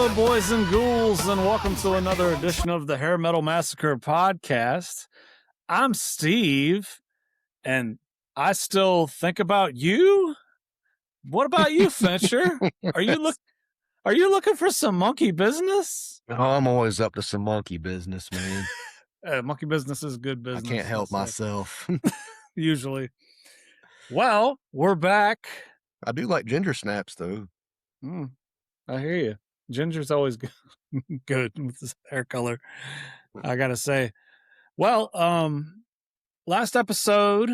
Hello, boys and ghouls, and welcome to another edition of the Hair Metal Massacre podcast. I'm Steve, and I still think about you. What about you, Fincher? Are you looking for some monkey business? Oh, I'm always up to some monkey business, man. Monkey business is good business. I can't help myself. Usually. Well, we're back. I do like ginger snaps, though. I hear you. Ginger's always good with his hair color, I gotta say. Well, last episode,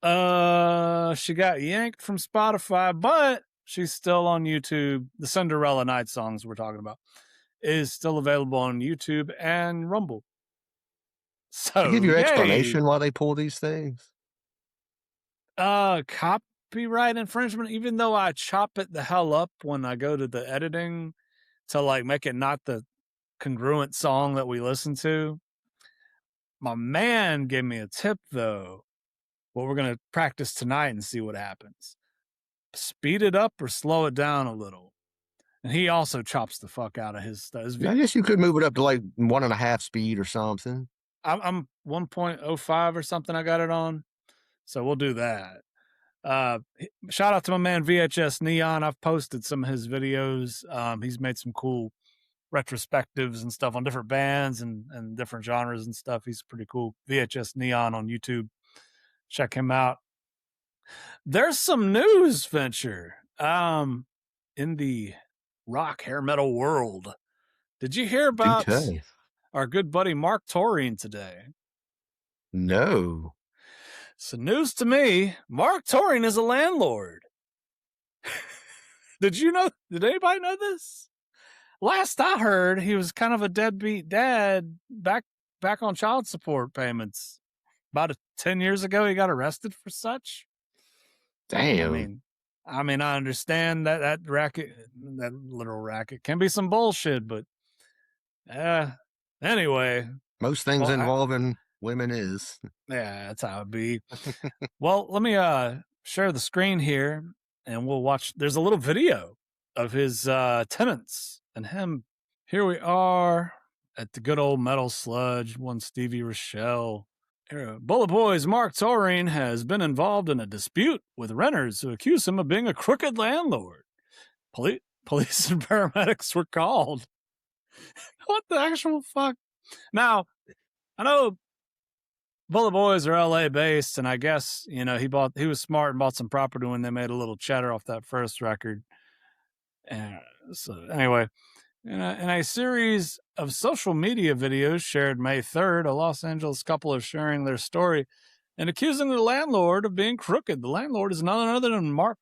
she got yanked from Spotify, but she's still on YouTube. The Cinderella Night songs we're talking about is still available on YouTube and Rumble. So They give you explanation why they pull these things? Copyright infringement, even though I chop it the hell up when I go to the editing to like make it not the congruent song that we listen to. My man gave me a tip though. What we're going to practice tonight and see what happens. Speed it up or slow it down a little. And he also chops the fuck out of his stuff. I guess you could move it up to like 1.5 speed or something. I'm 1.05 or something I got it on. So we'll do that. Shout out to my man VHS Neon. I've posted some of his videos. He's made some cool retrospectives and stuff on different bands and different genres and stuff. He's pretty cool. VHS Neon on YouTube. Check him out. There's some news, Venture, in the rock hair metal world. Did you hear about our good buddy Marq today? No. So news to me, Marq is a landlord. Did anybody know this? Last I heard, he was kind of a deadbeat dad back on child support payments. About 10 years ago, he got arrested for such. Damn. I mean, I understand that racket, that literal racket can be some bullshit, but anyway. Most things involving women is. Yeah, that's how it be. Well, let me share the screen here, and we'll watch. There's a little video of his tenants and him. Here we are at the good old Metal Sludge, one Stevie Rochelle. Bullet Boy's Marq has been involved in a dispute with renters who accuse him of being a crooked landlord. Police and paramedics were called. What the actual fuck? Now, I know Bullet Boys are LA based, and I guess, he was smart and bought some property when they made a little cheddar off that first record. And so anyway, in a series of social media videos shared May 3rd, a Los Angeles couple is sharing their story and accusing the landlord of being crooked. The landlord is none other than Marq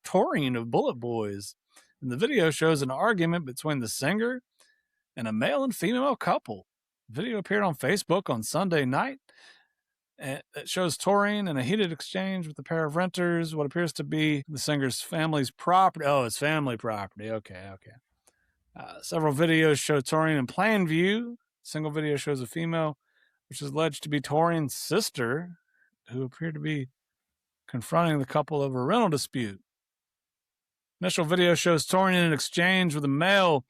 of Bullet Boys. And the video shows an argument between the singer and a male and female couple. The video appeared on Facebook on Sunday night. And it shows Taurine in a heated exchange with a pair of renters, what appears to be the singer's family's property. Oh, it's family property. Okay. Several videos show Taurine in plain view. A single video shows a female, which is alleged to be Taurine's sister, who appeared to be confronting the couple over a rental dispute. Initial video shows Taurine in an exchange with a male,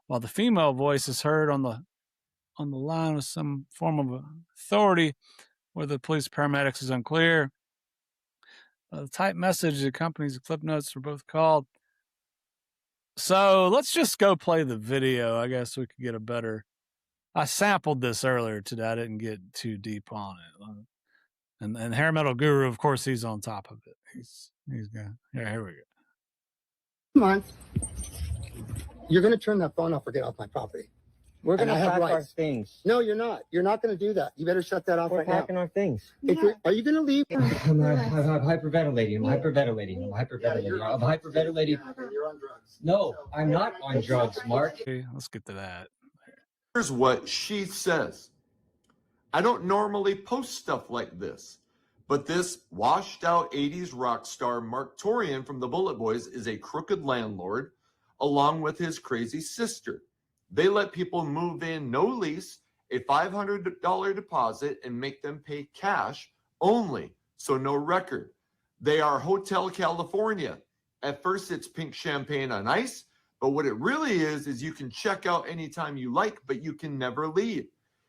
while the female voice is heard on the line with some form of authority. Whether the police paramedics is unclear. The type message that accompanies the clip notes were both called. So let's just go play the video. I guess we could get a better. I sampled this earlier today. I didn't get too deep on it. And Hair Metal Guru, of course, he's on top of it. He's good. Yeah, here we go. Come on. You're going to turn that phone off or get off my property. We're going to pack our things. No, you're not. You're not going to do that. You better shut that off right now. We're packing our things. Are you going to leave? I'm hyperventilating. I'm hyperventilating. You're on drugs. No, I'm not on drugs, Marq. Okay, let's get to that. Here's what she says. I don't normally post stuff like this, but this washed out 80s rock star Marq from the Bullet Boys is a crooked landlord along with his crazy sister. They let people move in, no lease, a $500 deposit, and make them pay cash only, so no record. They are Hotel California. At first, it's pink champagne on ice. But what it really is you can check out anytime you like, but you can never leave.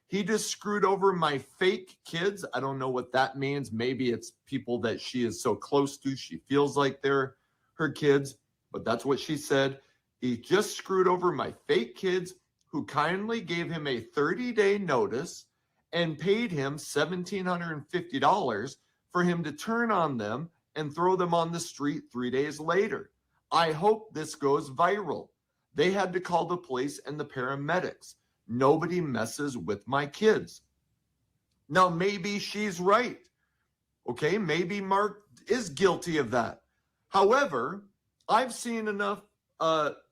He just screwed over my fake kids. I don't know what that means. Maybe it's people that she is so close to, she feels like they're her kids, but that's what she said. He just screwed over my fake kids, who kindly gave him a 30-day notice and paid him $1,750 for him to turn on them and throw them on the street 3 days later. I hope this goes viral. They had to call the police and the paramedics. Nobody messes with my kids. Now, maybe she's right. Okay, maybe Marq is guilty of that. However, I've seen enough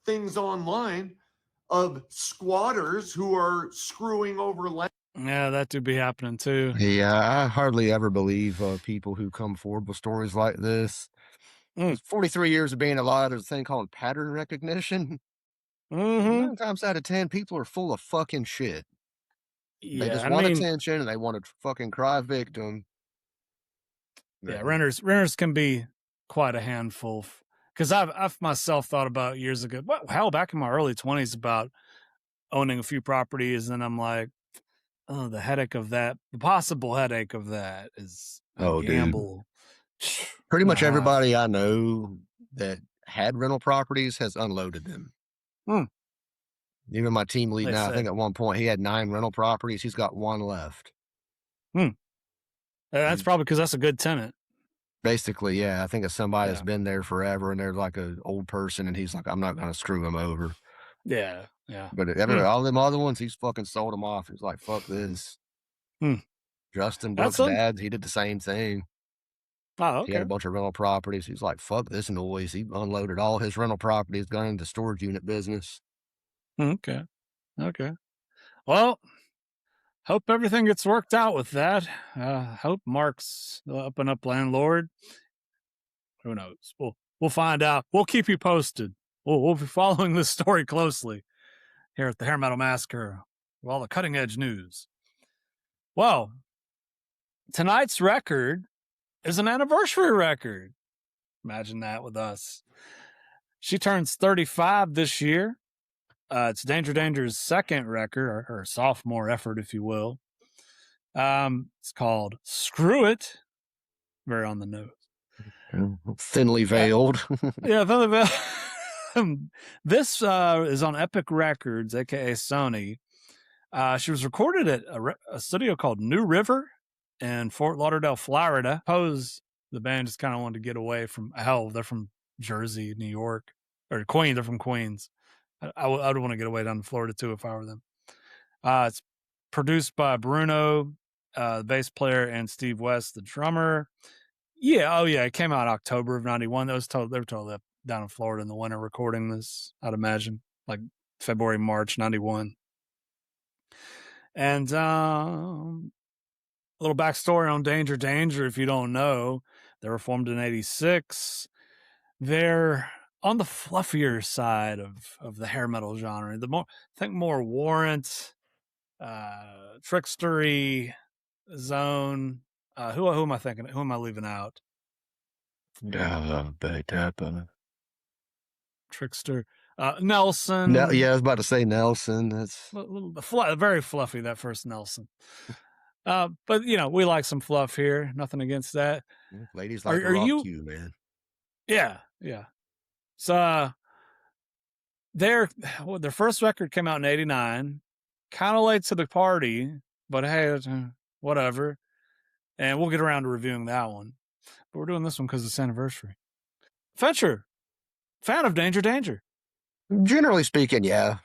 things online of squatters who are screwing over land. Yeah, that do be happening too. Yeah, I hardly ever believe people who come forward with stories like this. 43 years of being alive, there's a thing called pattern recognition. 9 times out of 10, people are full of fucking shit. They just want attention and they want to fucking cry victim. Yeah, renters can be quite a handful. Because I've myself thought about years ago, hell, back in my early 20s, about owning a few properties, and I'm like, oh, the headache of that, the possible headache of that is a gamble. Dude. Pretty much everybody I know that had rental properties has unloaded them. Even my team lead now, I think at one point he had 9 rental properties. He's got 1 left. That's probably because that's a good tenant. Basically, yeah. I think it's somebody that's been there forever, and they're like an old person, and he's like, I'm not going to screw him over. Yeah. But all them other ones, he's fucking sold them off. He's like, fuck this. Justin Brooks' dad, he did the same thing. Oh, okay. He had a bunch of rental properties. He's like, fuck this noise. He unloaded all his rental properties, got into storage unit business. Okay. Well, hope everything gets worked out with that. Hope Marq's up and up landlord. Who knows? We'll find out. We'll keep you posted. We'll be following this story closely here at the Hair Metal Massacre with all the cutting edge news. Well, tonight's record is an anniversary record. Imagine that with us. She turns 35 this year. It's Danger Danger's second record, or sophomore effort, if you will. It's called Screw It. Very on the nose. Thinly veiled. Yeah, thinly veiled. This is on Epic Records, a.k.a. Sony. She was recorded at a studio called New River in Fort Lauderdale, Florida. Suppose the band just kind of wanted to get away from, they're from Jersey, New York, or Queens. They're from Queens. I would want to get away down to Florida too if I were them. It's produced by Bruno, the bass player, and Steve West, the drummer. It came out October of '91. They were totally up down in Florida in the winter recording this, I'd imagine, like February, March '91. And a little backstory on Danger Danger, if you don't know. They were formed in '86. They're on the fluffier side of the hair metal genre. More Warrant, Trickstery, Zone. Who am I thinking? Who am I leaving out? Trickster. Nelson. I was about to say Nelson. That's very fluffy, that first Nelson. But we like some fluff here. Nothing against that. Ladies like to rock you, man. Yeah. So their first record came out in '89, kind of late to the party, but hey, whatever. And we'll get around to reviewing that one. But we're doing this one because it's anniversary. Fetcher, fan of Danger Danger. Generally speaking, yeah.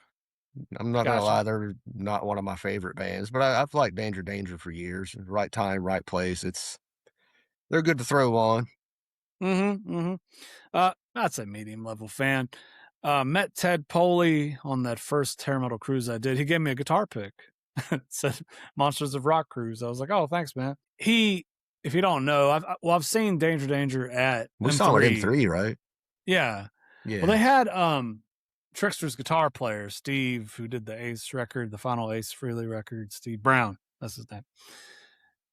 I'm not gonna lie, they're not one of my favorite bands, but I've liked Danger Danger for years. Right time, right place. They're good to throw on. I'd say medium level fan. Met Ted Poley on that first hair metal cruise I did. He gave me a guitar pick. It said Monsters of Rock Cruise. I was like, oh, thanks, man. If you don't know, I've seen Danger Danger at we saw it M3, right? Yeah. Well, they had Trickster's guitar player, Steve, who did the Ace record, the final Ace Frehley record, Steve Brown. That's his name.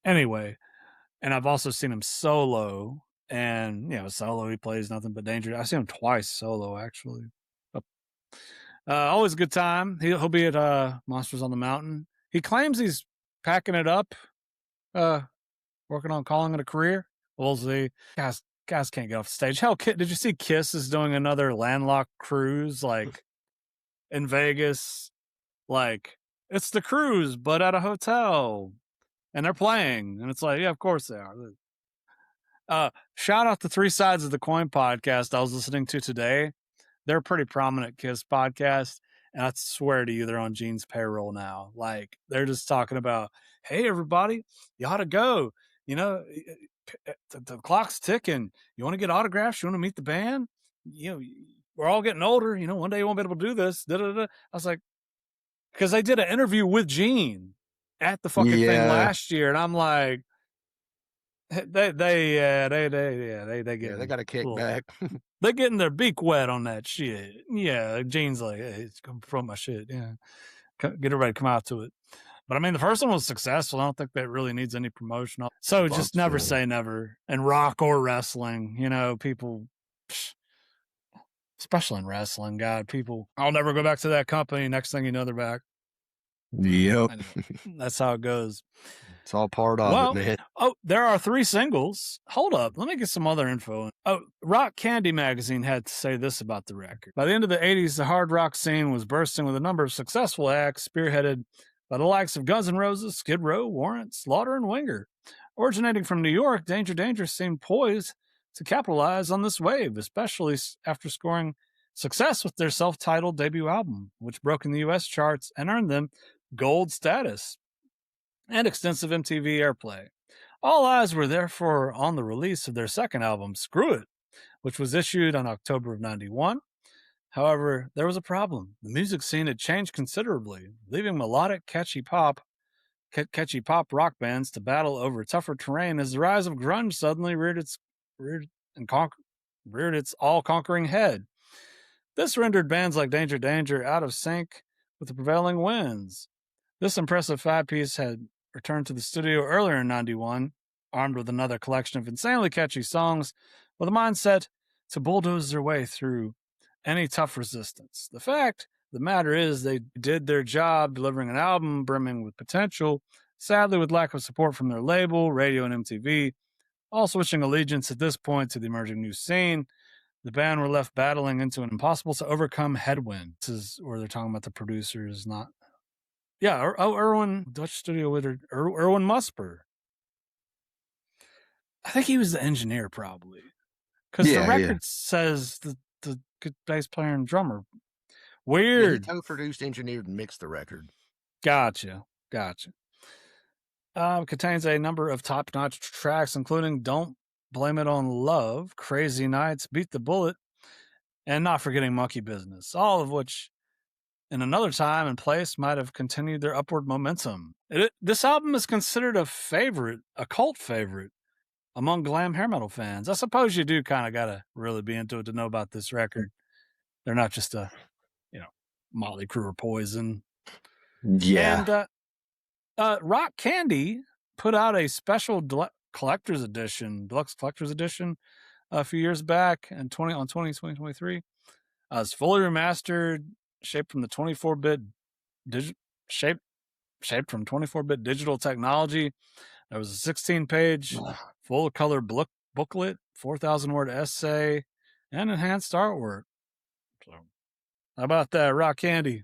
Anyway, and I've also seen him solo. And, solo, he plays nothing but Danger. I've seen him twice solo, actually. Always a good time. He'll be at Monsters on the Mountain. He claims he's packing it up, working on calling it a career. We'll see. Guys can't get off the stage. Hell, did you see Kiss is doing another landlocked cruise, like in Vegas? Like, it's the cruise, but at a hotel, and they're playing, and it's like, yeah, of course they are. Shout out the Three Sides of the Coin podcast I was listening to today. They're a pretty prominent Kiss podcast, and I swear to you, they're on Gene's payroll now. Like, they're just talking about, hey, everybody, you ought to go. You know, the clock's ticking. You want to get autographs? You want to meet the band? You know, we're all getting older. You know, one day you won't be able to do this. Da-da-da. I was like, because I did an interview with Gene at the fucking thing last year, and I'm like, they got a kickback. They're getting their beak wet on that shit. Yeah, Gene's like, hey, it's going to promote my shit. Yeah, get everybody to come out to it. But I mean, the first one was successful. I don't think that really needs any promotion. So just never say never. In rock or wrestling, you know, people, especially in wrestling, God, people, I'll never go back to that company. Next thing you know, they're back. Yep. That's how it goes. It's all part of it, man. Oh, there are 3 singles. Hold up. Let me get some other info. Oh, Rock Candy magazine had to say this about the record. By the end of the 80s, the hard rock scene was bursting with a number of successful acts spearheaded by the likes of Guns N' Roses, Skid Row, Warrant, Slaughter, and Winger. Originating from New York, Danger Danger seemed poised to capitalize on this wave, especially after scoring success with their self-titled debut album, which broke in the U.S. charts and earned them gold status and extensive MTV airplay. All eyes were therefore on the release of their second album, Screw It, which was issued on October of 91. However, there was a problem. The music scene had changed considerably, leaving melodic, catchy pop rock bands to battle over tougher terrain as the rise of grunge suddenly reared its all-conquering head. This rendered bands like Danger Danger out of sync with the prevailing winds. This impressive 5-piece had returned to the studio earlier in 91, armed with another collection of insanely catchy songs, with a mindset to bulldoze their way through any tough resistance. The fact of the matter is they did their job delivering an album brimming with potential, sadly with lack of support from their label, radio, and MTV, all switching allegiance at this point to the emerging new scene. The band were left battling into an impossible-to-overcome headwind. This is where they're talking about the producers, not... Yeah, Erwin, Dutch studio wizard, Erwin Musper. I think he was the engineer, probably. Because the record says the good bass player and drummer. Weird. Yeah, he co-produced, engineered, and mixed the record. Gotcha. Contains a number of top-notch tracks, including Don't Blame It on Love, Crazy Nights, Beat the Bullet, and not forgetting Monkey Business, all of which in another time and place might have continued their upward momentum. This album is considered a cult favorite among glam hair metal fans. I suppose you do kind of got to really be into it to know about this record. They're not just a, Motley Crue or Poison. Yeah. And Rock Candy put out a special deluxe collector's edition a few years back in 2023. It's fully remastered, shaped from 24-bit digital technology. There was a 16-page full color booklet, 4,000-word essay, and enhanced artwork. So, how about that, Rock Candy?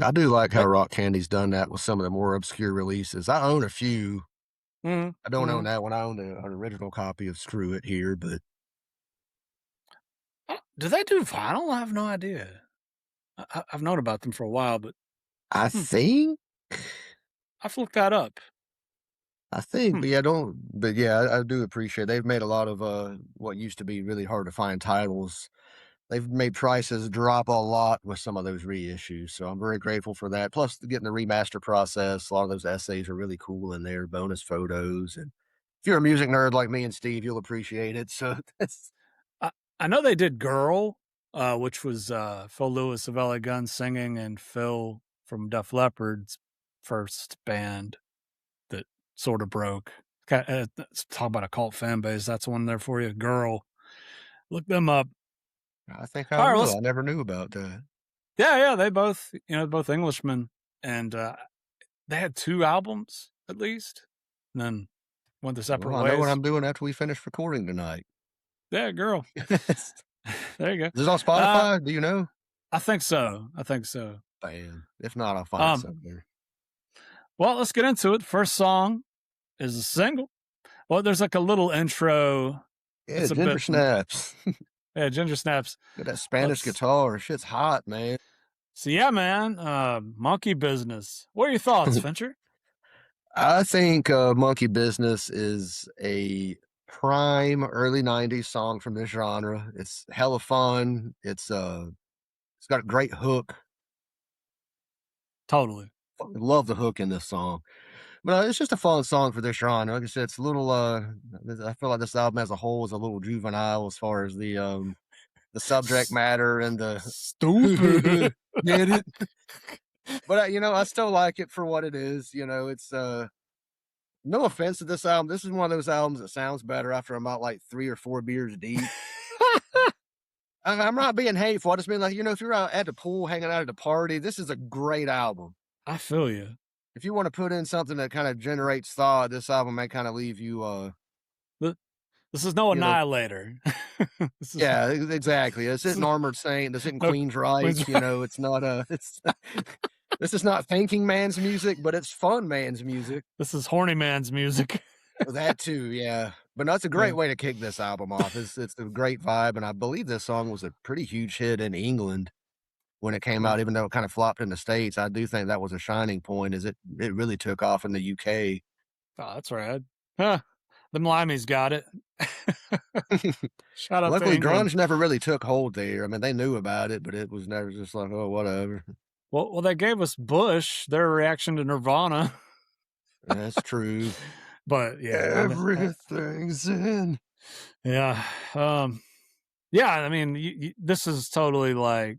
I do like how Rock Candy's done that with some of the more obscure releases. I own a few. I don't own that one. I own an original copy of Screw It here, but... Do they do vinyl? I have no idea. I've known about them for a while, but... I think... I've looked that up. I think, but I do appreciate they've made a lot of what used to be really hard to find titles. They've made prices drop a lot with some of those reissues, so I'm very grateful for that. Plus, getting the remaster process, a lot of those essays are really cool in there, bonus photos, and if you're a music nerd like me and Steve, you'll appreciate it. So that's... I know they did Girl, which was Phil Lewis of LA Guns singing, and Phil from Def Leppard's first band that sort of broke. Talk about a cult fan base. That's one there for you. Girl. Look them up. I think I All right, will. let's- I never knew about that. Yeah, they both, both Englishmen, and they had 2 albums at least, and then went their separate Well, I ways. know what I'm doing after we finish recording tonight. Yeah, girl. Is There you go. it on Spotify? Do you know? I think so. Bam. If not, I'll find it somewhere. Well, let's get into it. First song is a single. Well, there's like a little intro. Yeah, It's a Ginger bit- Snaps. Yeah, Ginger Snaps. Get that Spanish guitar. Shit's hot, man. So yeah, man, Monkey Business. What are your thoughts, Fincher? I think Monkey Business is a prime early 90s song from this genre. It's hella fun. It's got a great hook. Totally. Love the hook in this song. But it's just a fun song for this genre. Like I said, it's a little I feel like this album as a whole is a little juvenile as far as the subject matter and the stupid. Get it? But I still like it for what it is. It's no offense to this album. This is one of those albums that sounds better after I'm about like 3 or 4 beers deep. I'm not being hateful. I just mean like, if you're out at the pool, hanging out at a party, this is a great album. I feel you. If you want to put in something that kind of generates thought, this album may kind of leave you this is no Annihilator. Yeah, exactly. This isn't Armored Saint. This isn't Queen's Right. It's not this is not thinking man's music, but it's fun man's music. This is horny man's music. That too, yeah. But that's a great way to kick this album off. It's a great vibe, and I believe this song was a pretty huge hit in England when it came out, even though it kind of flopped in the States. I do think that was a shining point, as it really took off in the UK. Oh, that's right. Huh. Them Limeys got it. Shout out Luckily, to grunge never really took hold there. I mean, they knew about it, but it was never just like, oh, whatever. Well, they gave us Bush, their reaction to Nirvana. That's true. But yeah, everything's in. Yeah. Yeah, I mean, this is totally like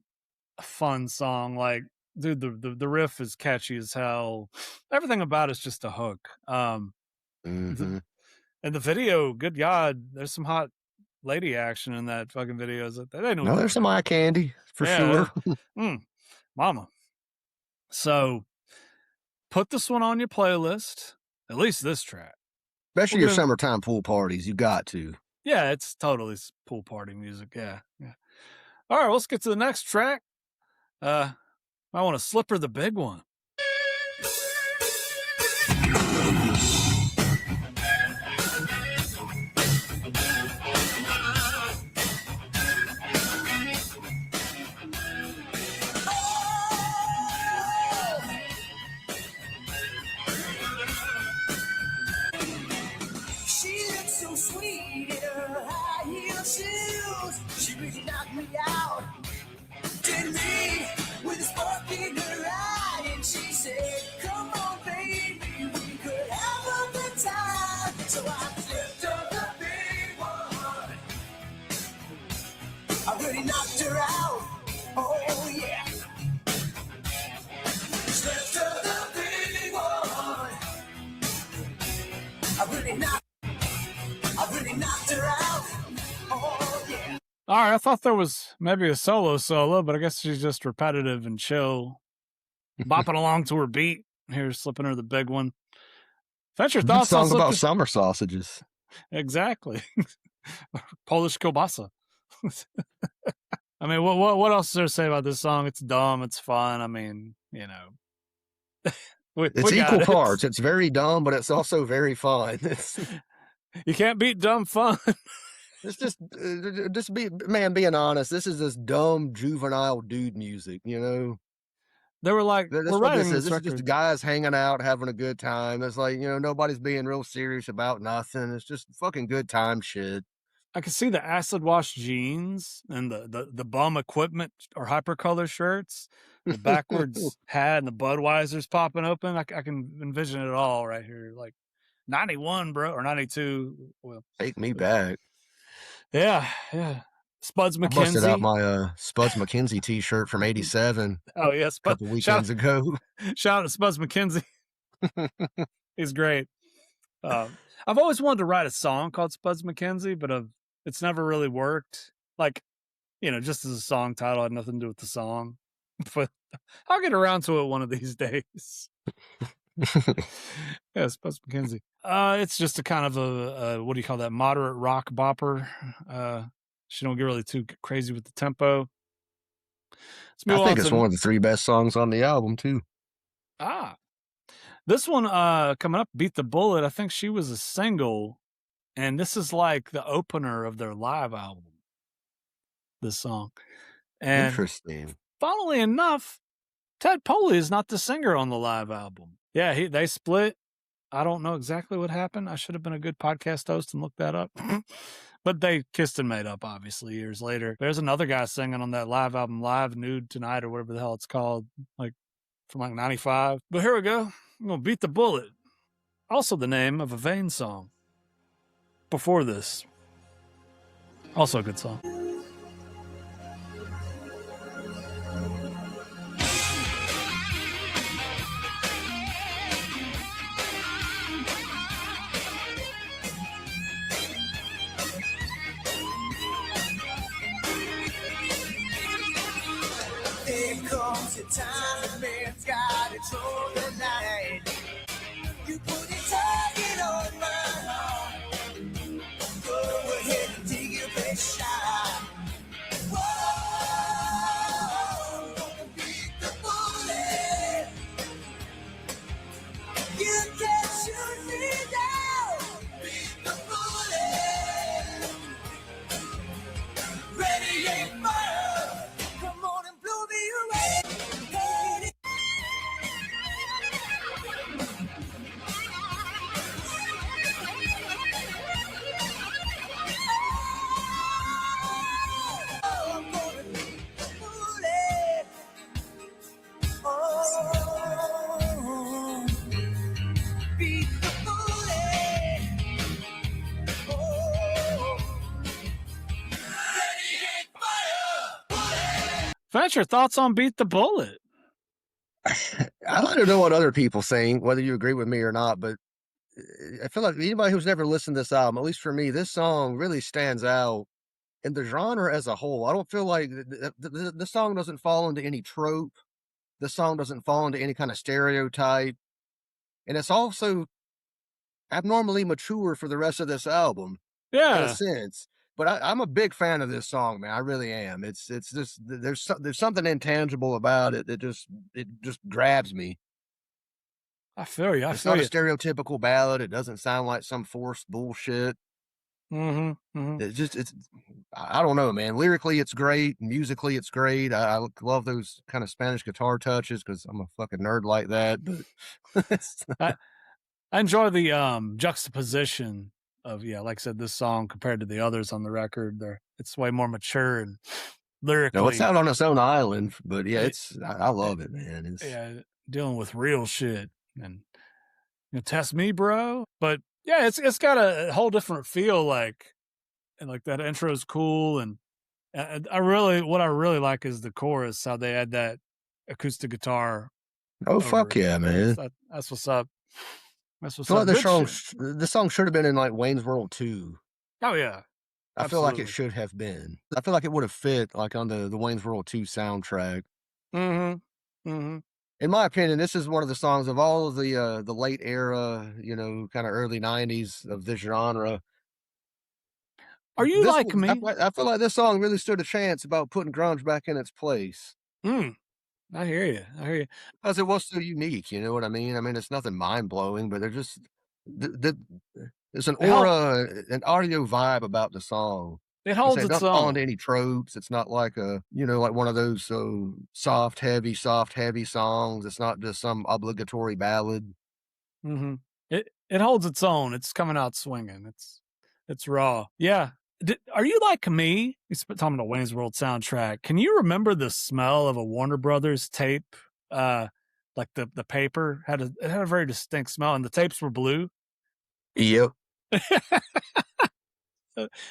a fun song. Like, dude, the riff is catchy as hell. Everything about it's just a hook. Mm-hmm. And the video, good God, there's some hot lady action in that fucking video. They know. No, there's some eye candy for sure. Mama. So put this one on your playlist, at least this track. Especially your summertime pool parties. You got to. Yeah, it's totally pool party music. Yeah. All right, let's get to the next track. I want to Slipper the Big One. She really knocked me out. Did me with a spark in her eye, and she said, "Come on, baby, we could have a good time." So I slipped her the big one. I really knocked her out. Oh yeah. Slipped her the big one. I really knocked her out. Oh yeah. All right, I thought there was maybe a solo, but I guess she's just repetitive and chill, bopping along to her beat. Here's Slipping Her the Big One. Fincher thoughts song about summer sausages. Exactly. Polish kielbasa. I mean, what else is there to say about this song? It's dumb. It's fun. I mean, it's equal parts. It's very dumb, but it's also very fun. You can't beat dumb fun. It's just being honest. This is this dumb juvenile dude music, They were like, we're writing this is just guys hanging out, having a good time. It's like, nobody's being real serious about nothing. It's just fucking good time shit. I can see the acid wash jeans and the bum equipment or hypercolor shirts, the backwards hat and the Budweiser's popping open. I can envision it all right here. Like 91, bro, or 92. Well, take me back. Yeah. Spuds McKenzie. I busted out my Spuds McKenzie t-shirt from '87. Oh yeah, a couple weekends ago. Shout out to Spuds McKenzie. He's great. I've always wanted to write a song called Spuds McKenzie, but it's never really worked. Like just as a song title, had nothing to do with the song. But I'll get around to it one of these days. Yeah, Spence McKenzie. It's just a kind of a what do you call that? Moderate rock bopper. She don't get really too crazy with the tempo. I think it's one of the 3 best songs on the album too. This one coming up, Beat the Bullet. I think she was a single, and this is like the opener of their live album. This song. And interesting. Funnily enough, Ted Poley is not the singer on the live album. Yeah, they split. I don't know exactly what happened. I should have been a good podcast host and looked that up. But they kissed and made up, obviously, years later. There's another guy singing on that live album, Live Nude Tonight, or whatever the hell it's called, from 95. But here we go. I'm going to Beat the Bullet. Also the name of a Vane song. Before this. Also a good song. Comes a time a man's got to draw the line. You put a target on my heart. Go ahead and take your best shot. Whoa, gonna beat the bullet. You can't shoot me down. Beat the bullet. Ready, aim, fire. Come on and blow me away. Fetch your thoughts on Beat the Bullet. I like to know what other people think, whether you agree with me or not, but I feel like anybody who's never listened to this album, at least for me, this song really stands out in the genre as a whole. I don't feel like the song doesn't fall into any trope. The song doesn't fall into any kind of stereotype. And it's also abnormally mature for the rest of this album. Yeah. In a sense. But I'm a big fan of this song, man. I really am. It's just there's something intangible about it that just grabs me. I feel you. It's not a stereotypical ballad. It doesn't sound like some forced bullshit. It's I don't know, man. Lyrically, it's great. Musically, it's great. I love those kind of Spanish guitar touches because I'm a fucking nerd like that. But I enjoy the juxtaposition of, like I said, this song compared to the others on the record. It's way more mature and lyrically. No, it's out on its own island, but yeah, I love it, man. It's dealing with real shit and test me, bro. But yeah, it's got a whole different feel, and that intro is cool, and what I really like is the chorus, how they add that acoustic guitar. Oh fuck yeah, man! That's what's up. That's what's up. Like the song should have been in Wayne's World 2. Oh yeah. I feel like it should have been. I feel like it would have fit on the Wayne's World 2 soundtrack. In my opinion, this is one of the songs of all of the late era, kind of early 90s of this genre. Are you like me? I feel like this song really stood a chance about putting grunge back in its place. I hear you. Because it was so unique, you know what I mean? I mean, it's nothing mind-blowing, but there's an aura, an audio vibe about the song. It holds its own. Not falling to any tropes. It's not like like one of those soft, heavy songs. It's not just some obligatory ballad. It holds its own. It's coming out swinging. It's raw. Yeah. Are you like me? He's talking about Wayne's World soundtrack. Can you remember the smell of a Warner Brothers tape? Like the paper it had a very distinct smell, and the tapes were blue. Yep.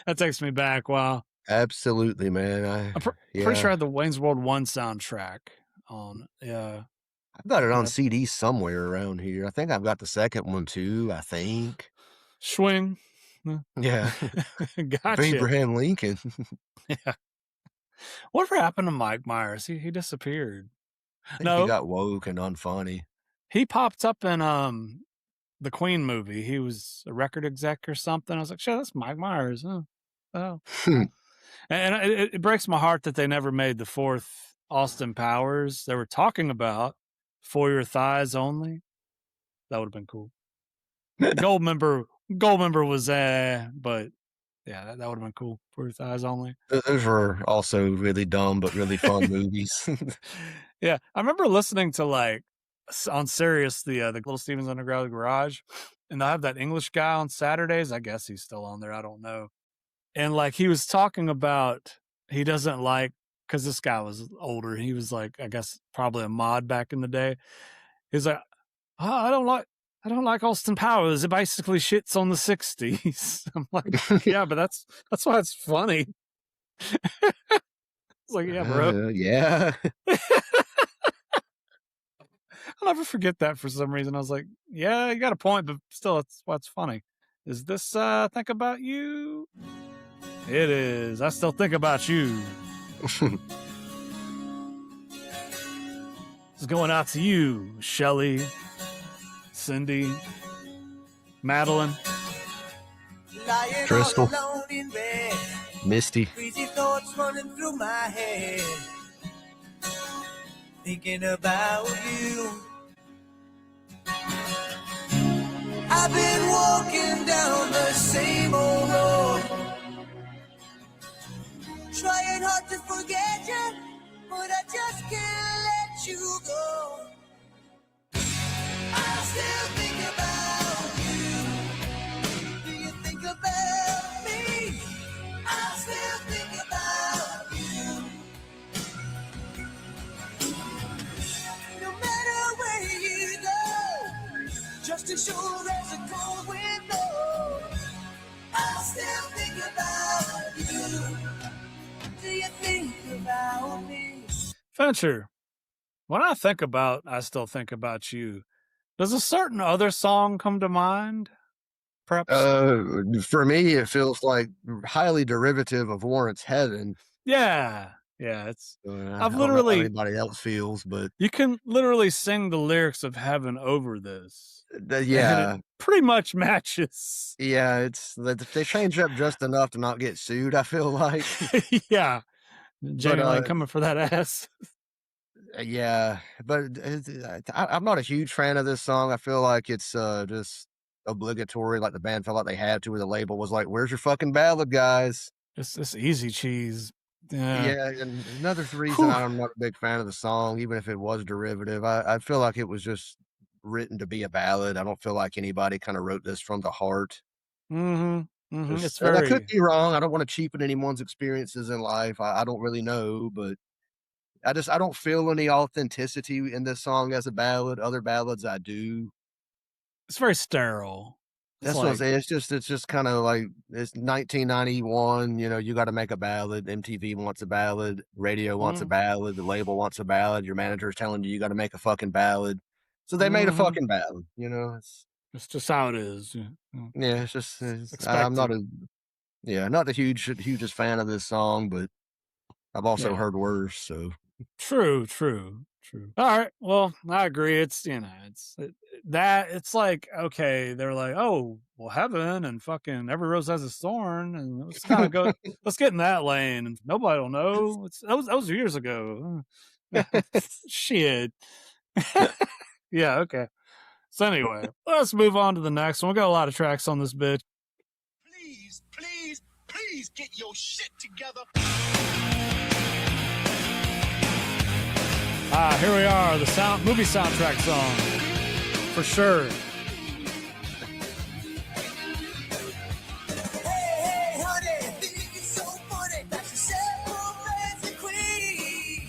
That takes me back. Wow. Absolutely, man. I'm pretty sure I had the Wayne's World 1 soundtrack on. Yeah. I've got it on CD somewhere around here. I think I've got the second one too, I think. Swing. Yeah. Gotcha. Abraham Lincoln. Yeah. Whatever happened to Mike Myers? He disappeared. I think No, he got woke and unfunny. he popped up in the Queen movie. He was a record exec or something. I was like, shit, that's Mike Myers. Oh. And it breaks my heart that they never made the fourth Austin Powers. They were talking about For Your Thighs Only. That would have been cool. Goldmember was but yeah, that would have been cool. For Your Thighs Only. Those were also really dumb but really fun movies. Yeah, I remember listening to like on Sirius the Little Steven's Underground Garage, and they'll have that English guy on Saturdays. I guess he's still on there. I don't know. And like he was talking about he doesn't like, because this guy was older. He was like, I guess probably a mod back in the day. He's like, oh, I don't like Austin Powers. It basically shits on the 60s. I'm like, yeah, but that's why it's funny. It's like, yeah, bro. Yeah. I'll never forget that for some reason. I was like, yeah, you got a point, but still, it's what's funny. Is this Think About You? It is. I still think about you. It's going out to you, Shelly, Cindy, Madeline, Crystal, Misty. Crazy thoughts running through my head, thinking about you. I've been walking down the same old road, trying hard to forget you, but I just can't let you go. I still think about you. Do you think about me? I still think about you. No matter where you go, just as sure as a cold wind blows, I still think about you. Do you think about me? Venture. When I think about I Still Think About You, does a certain other song come to mind? Perhaps. For me, it feels like highly derivative of Warrant's Heaven. Yeah. It's. I don't know how anybody else feels, but you can literally sing the lyrics of Heaven over this. Yeah, and it pretty much matches. Yeah, they change up just enough to not get sued. I feel like. Yeah, Jamie Lane coming for that ass. Yeah, but I'm not a huge fan of this song. I feel like it's just obligatory. Like the band felt like they had to, or the label was like, "Where's your fucking ballad, guys?" It's easy cheese. Yeah, and another reason I'm not a big fan of the song, even if it was derivative, I feel like it was just written to be a ballad. I don't feel like anybody kind of wrote this from the heart. It's I could be wrong. I don't want to cheapen anyone's experiences in life. I don't really know, but I don't feel any authenticity in this song as a ballad. Other ballads I do. It's very sterile. That's what I'm saying. It's just kind of like it's 1991. You know, you got to make a ballad. MTV wants a ballad. Radio wants a ballad. The label wants a ballad. Your manager is telling you got to make a fucking ballad. So they made a fucking ballad. You know, it's just how it is. Yeah, it's just I'm not not the hugest fan of this song, but I've also heard worse. So true. All right, well, I agree. It's it's like, okay, they're like, oh, well, Heaven and fucking Every Rose Has its Thorn, and let's kind of go, let's get in that lane, and nobody will know. That was years ago. Shit. Yeah, okay. So anyway, let's move on to the next one. We got a lot of tracks on this bitch. Please get your shit together. Here we are, the movie soundtrack song. For sure. Hey, honey, think it's so funny that you said romance and queen.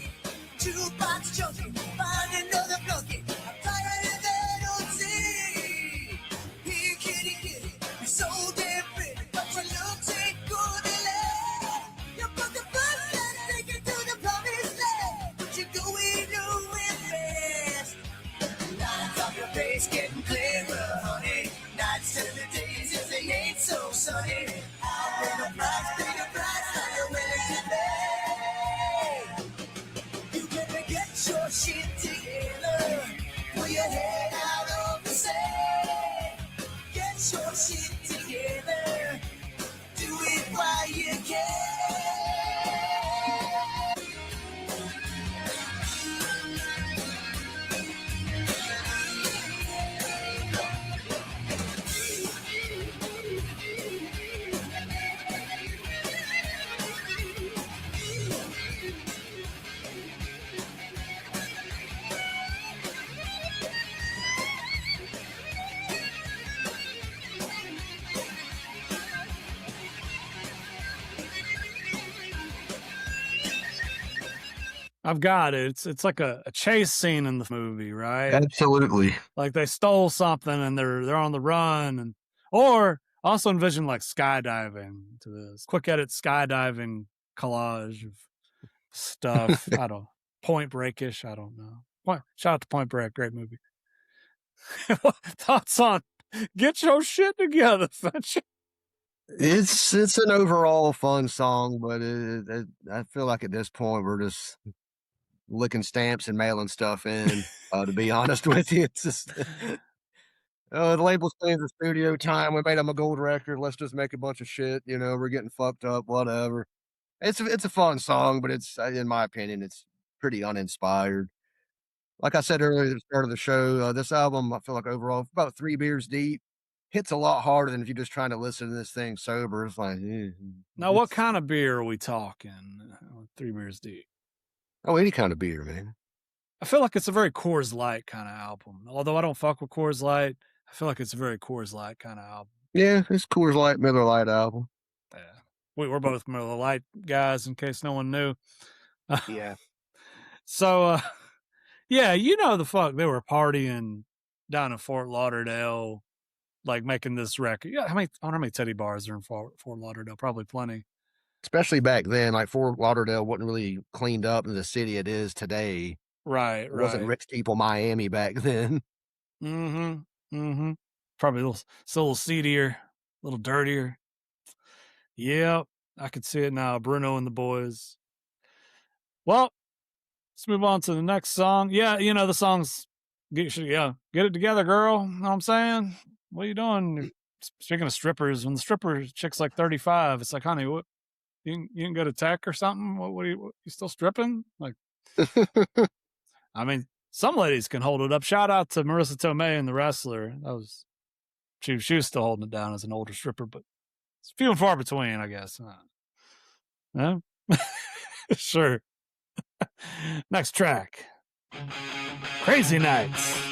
Jukebox junkie, find another flunky. I'm tired of that old scene. Here, kitty, you're so damn pretty, but your looks ain't good enough. You put the bus and take it to the promised land, but you're going nowhere fast. The lines on your face getting clear. Pull your head out of the sand. Get your shit together. Do it while you can. I've got it. It's like a chase scene in the movie, right? Absolutely. Like they stole something and they're on the run, and or also envision like skydiving to this quick edit skydiving collage of stuff. I don't Point Break-ish. I don't know. Shout out to Point Break, great movie. Thoughts on Get Your Shit Together, Fetch? It's an overall fun song, but I feel like at this point we're just licking stamps and mailing stuff in. To be honest with you, it's just the label saying the studio time. We made them a gold record. Let's just make a bunch of shit. You know, we're getting fucked up. Whatever. It's a fun song, but it's in my opinion, it's pretty uninspired. Like I said earlier at the start of the show, this album I feel like overall about 3 beers deep hits a lot harder than if you're just trying to listen to this thing sober. It's like, now, what kind of beer are we talking? 3 beers deep. Oh, any kind of beer, man. I feel like it's a very Coors Light kind of album. Although I don't fuck with Coors Light, I feel like it's a very Coors Light kind of album. Yeah, it's Coors Light, Miller Lite album. Yeah, we're both Miller Lite guys, in case no one knew. Yeah. So, yeah, you know the fuck they were partying down in Fort Lauderdale, like making this record. Yeah, I wonder how many Teddy bars are in Fort Lauderdale? Probably plenty. Especially back then, like Fort Lauderdale wasn't really cleaned up in the city it is today. Right, It wasn't rich people Miami back then. Probably still a little seedier, a little dirtier. Yep, I could see it now. Bruno and the boys. Well, let's move on to the next song. Yeah, you know the song's get it together, girl. You know what I'm saying? What are you doing? Speaking of strippers, when the stripper chick's like 35, it's like, honey, what? You can go to tech or something? What are you still stripping? Like, I mean, some ladies can hold it up. Shout out to Marissa Tomei and The Wrestler. She was still holding it down as an older stripper, but it's few and far between, I guess. Yeah, sure. Next track, Crazy Nights.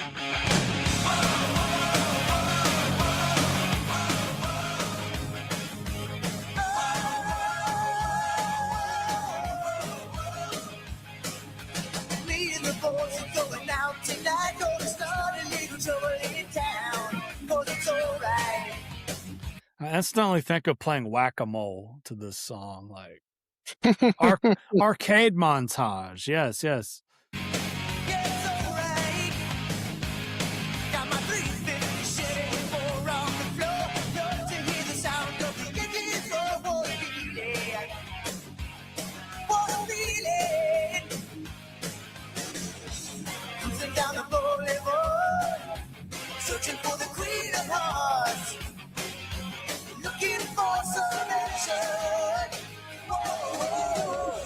Going out tonight, gonna start a little trouble in town, 'cause it's alright. I instantly think of playing whack-a-mole to this song, like arcade montage. Yes. Yeah, it's alright. Got my 350 Chevy 4 on the floor. Love to hear the sound of the engines roar. What a feeling. What a feeling. Cruising down the boulevard, searching for the Queen of Hearts, looking for some action. Whoa,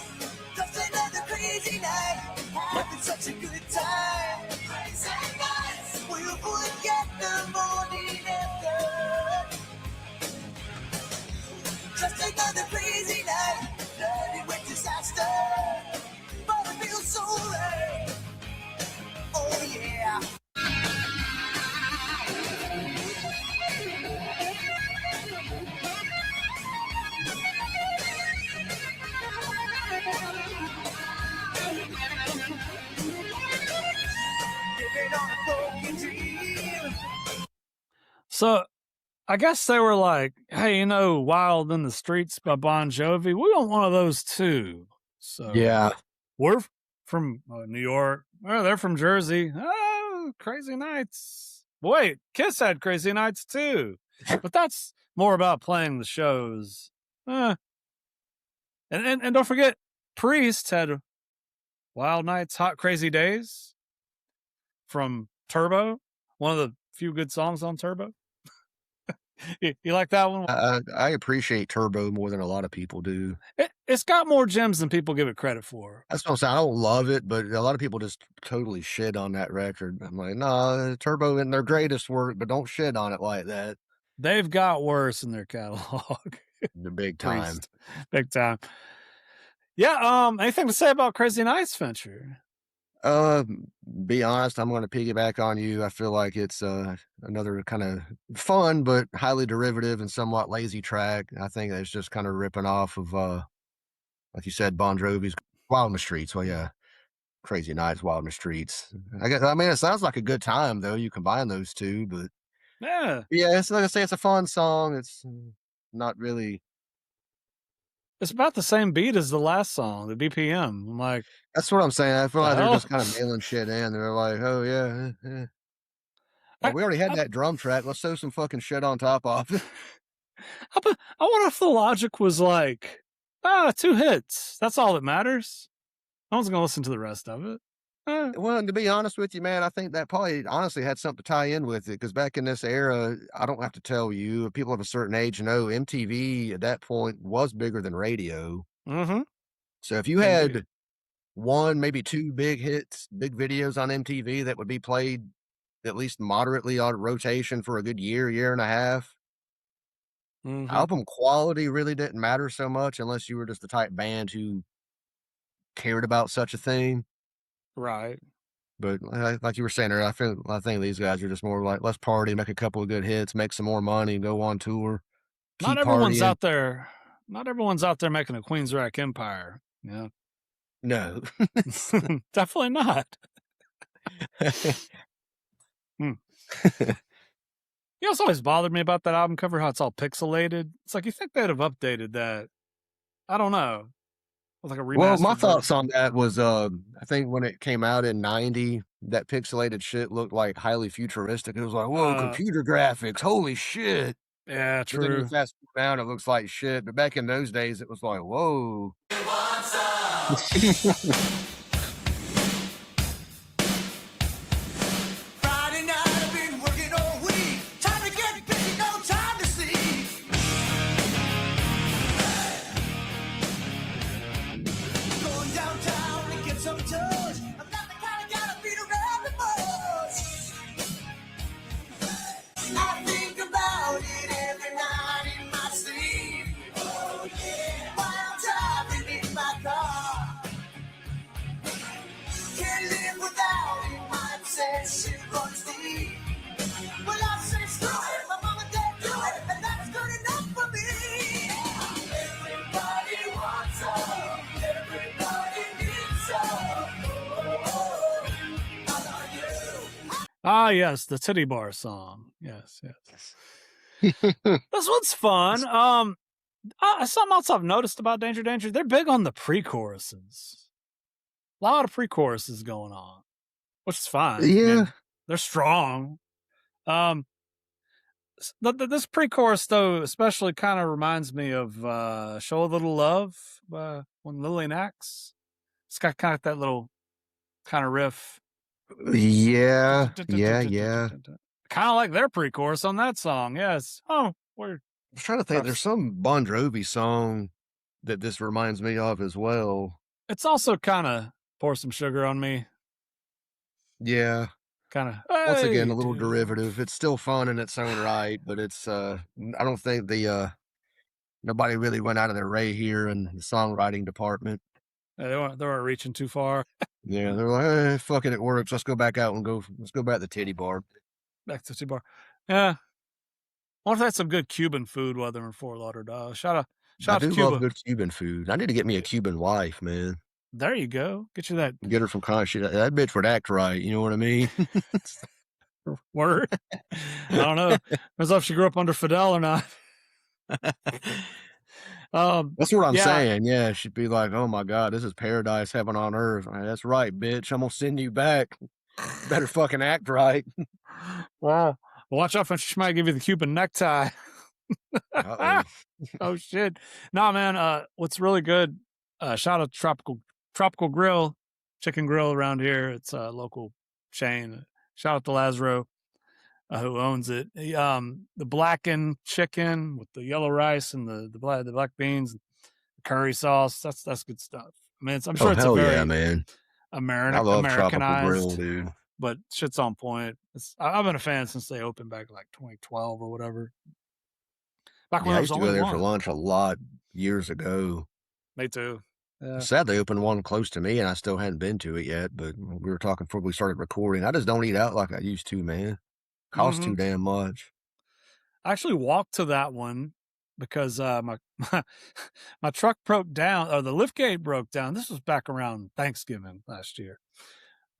just another crazy night, having such a good time. Crazy nights, we'll forget the morning after. Just another crazy night, flooded with disaster, but it feels so right. Oh yeah. So I guess they were like, hey, you know, Wild in the Streets by Bon Jovi. We want one of those too. So Yeah. we're from New York. Oh, they're from Jersey. Oh, Crazy Nights. Wait, Kiss had Crazy Nights too. But that's more about playing the shows. And don't forget, Priest had Wild Nights, Hot Crazy Days from Turbo, one of the few good songs on Turbo. You like that one? I appreciate Turbo more than a lot of people do. It's got more gems than people give it credit for. That's what I'm saying. I don't love it, but a lot of people just totally shit on that record. I'm like, nah, Turbo isn't their greatest work, but don't shit on it like that. They've got worse in their catalog. The big time. Big time. Yeah, anything to say about Crazy Nights, Venture? Be honest, I'm going to piggyback on you. I feel like it's another kind of fun but highly derivative and somewhat lazy track. I think it's just kind of ripping off of like you said, Bon Jovi's Wild in the Streets. Well, yeah, Crazy Nights, Wild in the Streets. I mean, it sounds like a good time though. You combine those two, but yeah, it's like I say, it's a fun song. It's not really. It's about the same beat as the last song, the BPM. I'm like, that's what I'm saying. I feel like they're just kind of mailing shit in. They're like, oh yeah. Well, we already had that drum track. Let's throw some fucking shit on top of it. I wonder if the logic was like, 2 hits. That's all that matters. No one's gonna listen to the rest of it. Well, to be honest with you, man, I think that probably honestly had something to tie in with it because back in this era, I don't have to tell you, people of a certain age know MTV at that point was bigger than radio. Mm-hmm. So if you had one, maybe 2 big hits, big videos on MTV that would be played at least moderately on rotation for a good year and a half, album quality really didn't matter so much unless you were just the type band who cared about such a thing. Right. But like you were saying earlier, I think these guys are just more like, let's party, make a couple of good hits, make some more money, go on tour. Not everyone's out there making a Queensrÿche empire. Yeah. No. Definitely not. You know what's always bothered me about that album cover, how it's all pixelated? It's like, you think they'd have updated that. I don't know. Like a remastered well, my thoughts on that was, I think when it came out in 90, that pixelated shit looked like highly futuristic. It was like, whoa, computer graphics, holy shit. Yeah, true. But then you fast forward, it looks like shit. But back in those days, it was like, whoa. Friday night, I've been working all week. Time to get busy, no time to sleep. Going downtown and get some touch. I'm not the kind of guy to beat around the bush. I think about it every night in my sleep. Oh yeah, while I'm driving in my car. Can't live without it, my obsession runs deep. Well, I say screw it, my mama and dad do it, and that's good enough for me. Everybody wants some, everybody needs some. Oh, I love you. Ah, yes, the Titty Bar song. Yes. This one's fun. Something else I've noticed about Danger Danger, they're big on the pre-choruses. A lot of pre-choruses going on, which is fine. Yeah. I mean, they're strong. This pre-chorus, though, especially kind of reminds me of Show a Little Love when Lillian acts. It's got kind of that little kind of riff. Yeah. Kind of like their pre-chorus on that song. Yes. Oh, weird. I'm trying to think. There's some Bon Jovi song that this reminds me of as well. It's also kind of Pour Some Sugar on Me. Yeah. Kind of. Once again, a little derivative. It's still fun in its own right, but it's I don't think nobody really went out of their way here in the songwriting department. Yeah, they weren't reaching too far. Yeah, they're like, fuck it works. Let's go back out and let's go back to the Titty Bar. Back to the Titty Bar. Yeah. I wonder if that's some good Cuban food while they're in Fort Lauderdale. Shout out to Cuba. Love good Cuban food. I need to get me a Cuban wife, man. There you go. Get you that. Get her from shit. That bitch would act right. You know what I mean? Word. I don't know. Depends if she grew up under Fidel or not. That's what I'm saying. Yeah, she'd be like, "Oh my God, this is paradise, heaven on earth." Like, that's right, bitch. I'm gonna send you back. Better fucking act right. Wow. Watch out, she might give you the Cuban necktie. Oh shit. Nah, man. What's really good? Shout out to Tropical Grill, chicken grill around here. It's a local chain. Shout out to Lazaro, who owns it. The blackened chicken with the yellow rice and the black beans, the curry sauce. That's good stuff. I mean, I'm sure it's a very man. I love tropical grill, Americanized, dude. but shit's on point. I've been a fan since they opened back like 2012 or whatever. Back when I there used was to go only there one. for lunch a lot years ago. Me too. Yeah. Sad they opened one close to me, and I still hadn't been to it yet. But we were talking before we started recording. I just don't eat out like I used to, man. Costs too damn much. I actually walked to that one because my truck broke down, or the liftgate broke down. This was back around Thanksgiving last year.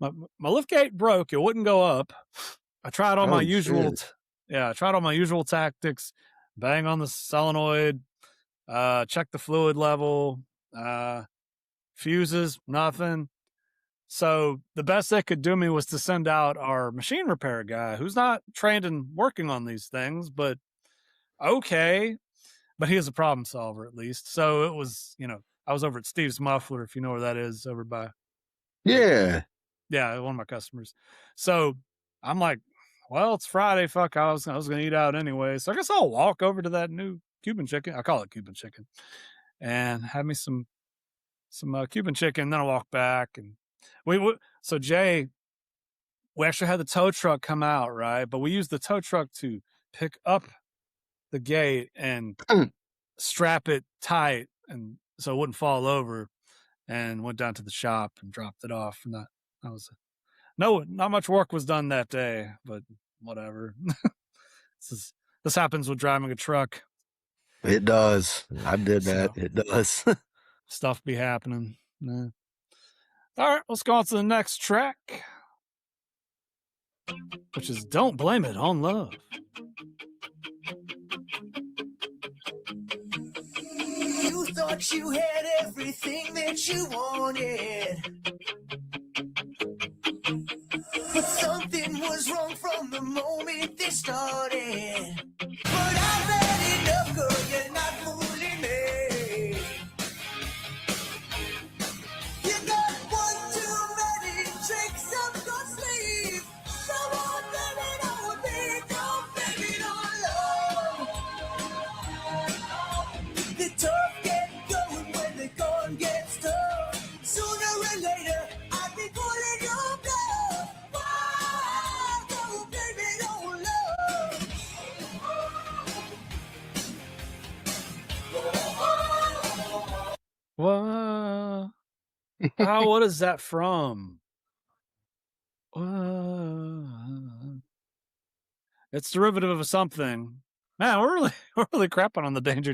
My liftgate broke; it wouldn't go up. I tried all my usual, I tried all my usual tactics: bang on the solenoid, check the fluid level, fuses, nothing. So the best they could do me was to send out our machine repair guy, who's not trained in working on these things, but okay. But he is a problem solver at least. So it was, I was over at Steve's Muffler, if you know where that is, over by. Yeah. Yeah, one of my customers. So I'm like, well, it's Friday. Fuck, I was going to eat out anyway. So I guess I'll walk over to that new Cuban chicken. I call it Cuban chicken. And have me some Cuban chicken. Then I'll walk back. And so Jay, we actually had the tow truck come out, right? But we used the tow truck to pick up the gate and strap it tight, and so it wouldn't fall over, and went down to the shop and dropped it off. And that was not much work was done that day, but whatever. This happens with driving a truck. It does. I did that. It does. Stuff be happening. Yeah. All right, let's go on to the next track, which is Don't Blame It on Love. You thought you had everything that you wanted, but something was wrong from the moment they started. But I've had enough, girl, you're not fooling me. You got one too many tricks up your sleeve. Come on, baby, don't be, don't blame it on love. The tough get going when the gun gets tough. Sooner or later, I'll be calling your bluff. Why don't blame it on love? What? What is that from? It's derivative of something. Man, we're really crapping on the danger,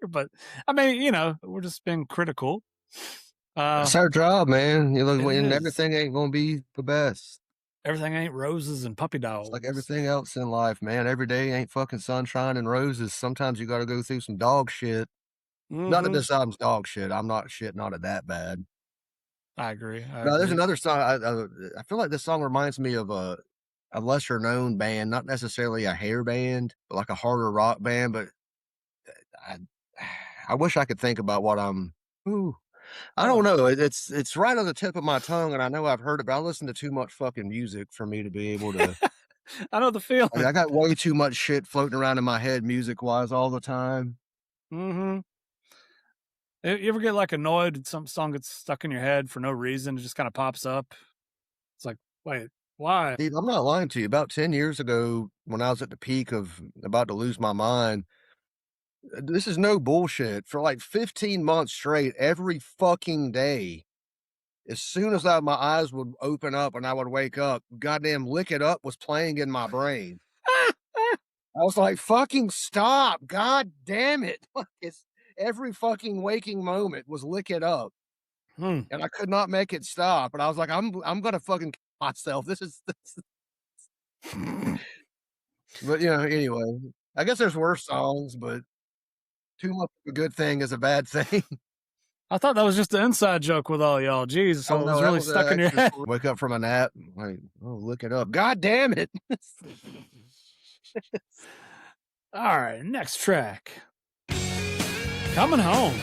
but I mean, we're just being critical. That's our job, man. And everything ain't gonna be the best. Everything ain't roses and puppy dogs. It's like everything else in life, man. Every day ain't fucking sunshine and roses. Sometimes you got to go through some dog shit. Not that this album's dog shit. I'm not at it that bad. I agree. There's another song. I feel like this song reminds me of a lesser known band, not necessarily a hair band, but like a harder rock band. But I wish I could think about what I'm. I don't know. It's right on the tip of my tongue, and I know I've heard it, but I listen to too much fucking music for me to be able to. I know the feeling. I got way too much shit floating around in my head, music wise, all the time. Mm-hmm. You ever get like annoyed at some song gets stuck in your head for no reason? It just kind of pops up. It's like, wait, why? Dude, I'm not lying to you. About 10 years ago, when I was at the peak of about to lose my mind, this is no bullshit. For like 15 months straight, every fucking day, as soon as my eyes would open up and I would wake up, goddamn Lick It Up was playing in my brain. I was like, fucking stop. God damn it. It's every fucking waking moment was Lick It Up. And I could not make it stop. And I was like, I'm going to fucking kill myself. This is. But, anyway, I guess there's worse songs, but too much of a good thing is a bad thing. I thought that was just an inside joke with all y'all. Jesus, so it was really stuck in your head. Wake up from a nap, like, Look It Up. God damn it. All right, next track. Coming Home.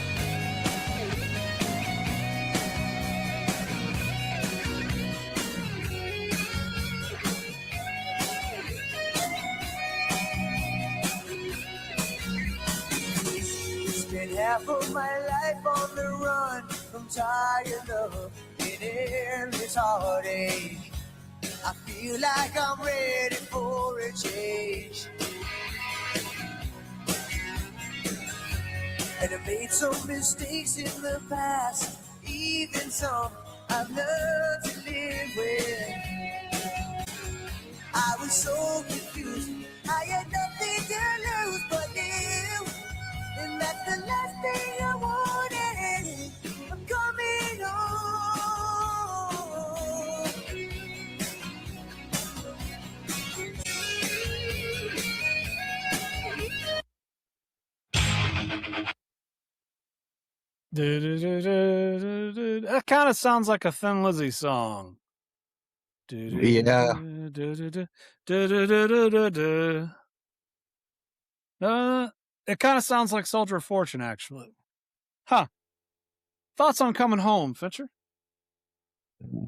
half of my life on the run from tired love and endless heartache. I feel like I'm ready for a change. And I made some mistakes in the past, even some I've learned to live with. I was so confused, I had nothing to lose but you. And that's the last thing I wanted. I'm coming home. That kind of sounds like a Thin Lizzy song. Yeah. It kind of sounds like Soldier of Fortune, actually. Huh. Thoughts on Coming Home, Fincher?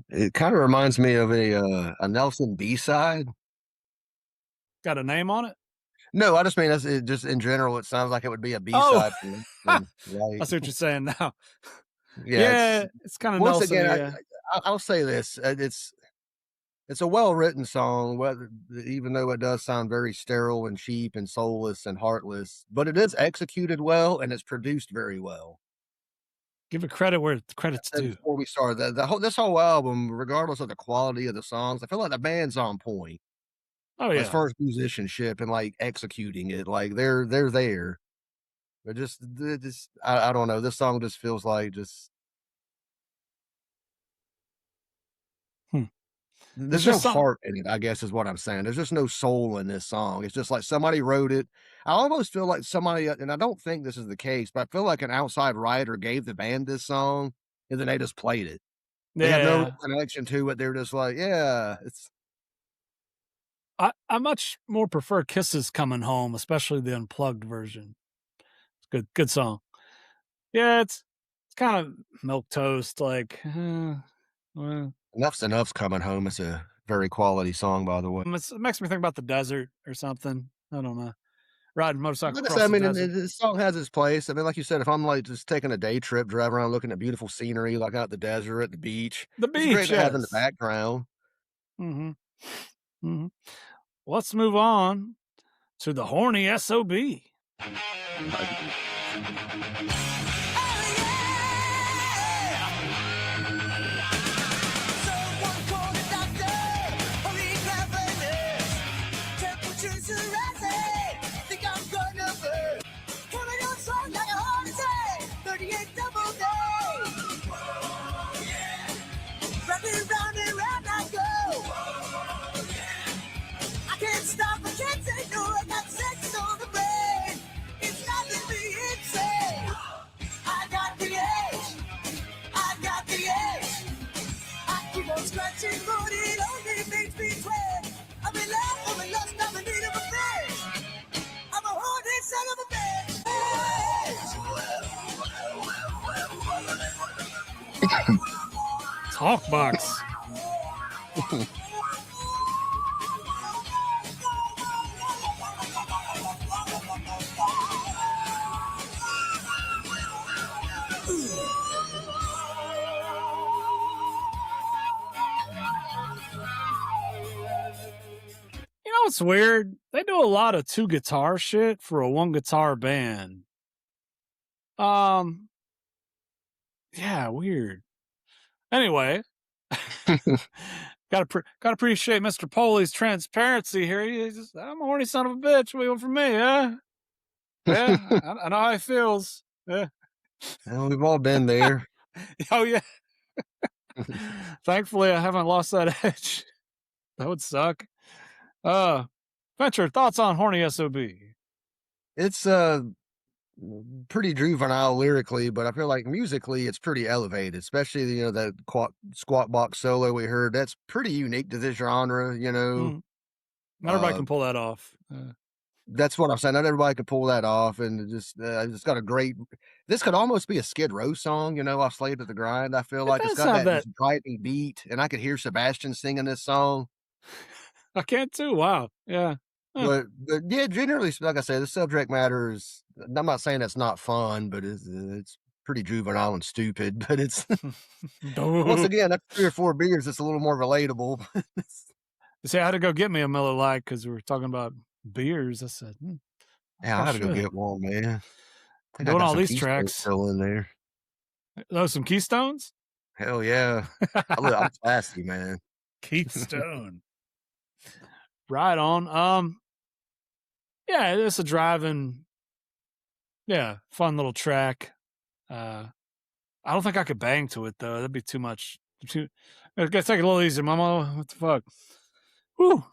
It kind of reminds me of a Nelson B-side. Got a name on it? No, I just mean just in general, it sounds like it would be a B-side. Oh, right? I see what you're saying now. Yeah, it's kind of once Nelson. again, I'll say this: it's a well-written song, even though it does sound very sterile and cheap and soulless and heartless. But it is executed well and it's produced very well. Give it credit where credit's due. Before we start, this whole album, regardless of the quality of the songs, I feel like the band's on point. Oh yeah, as far as musicianship and like executing it, like they're there. But just I don't know. This song just feels like just. There's no heart in it, I guess is what I'm saying. There's just no soul in this song. It's just like somebody wrote it. I almost feel like somebody, and I don't think this is the case, but I feel like an outside writer gave the band this song and then they just played it. They have no connection to it. They're just like, yeah, it's. I much more prefer Kisses Coming Home, especially the unplugged version. It's good song. Yeah, it's kind of milquetoast, like well. Enough's Coming Home. It's a very quality song, by the way. It makes me think about the desert or something. I don't know. Riding motorcycle across I mean, the desert. this song has its place. I mean, like you said, if I'm like just taking a day trip, driving around looking at beautiful scenery, like out the desert, at the beach, it's great to have in the background. Let's move on to the horny SOB. Stop, I can't say no, I got sex on the brain. It's nothing me insane. I got the edge, I got the edge. I keep on scratching, but it only makes me sweat. I'm in love, I'm in lust, I'm in need of a fish. I'm a horny son of a bitch. Talkbox. You know what's weird? They do a lot of 2 guitar shit for a 1 guitar band. Yeah, weird. Anyway, gotta appreciate Mr. Poley's transparency here. I'm a horny son of a bitch. What do you want from me, huh? Yeah, I know how he feels. Yeah. Well, we've all been there. Oh yeah. Thankfully, I haven't lost that edge. That would suck. Venture, thoughts on horny SOB? It's pretty juvenile lyrically, but I feel like musically it's pretty elevated, especially that squat box solo we heard. That's pretty unique to this genre. Not everybody can pull that off. That's what I'm saying. Not everybody can pull that off, and it's got a great. This could almost be a Skid Row song, off Slave to the Grind. I feel like it's got that driving beat, and I could hear Sebastian singing this song. I can too. Wow. Yeah. But yeah, generally, like I say, the subject matter is. I'm not saying it's not fun, but it's pretty juvenile and stupid. But it's once again, that's 3 or 4 beers. It's a little more relatable. See, I had to go get me a Miller Lite because we were talking about beers. I said, yeah, I gotta go get one, man. I doing got all some these Keystones tracks still in there. Those some Keystones? Hell yeah. I'm classy, man. Keystone. Right on. Yeah, it's a driving, fun little track. I don't think I could bang to it though. That'd be too much. I gotta take it a little easier, Mama. What the fuck? Whew.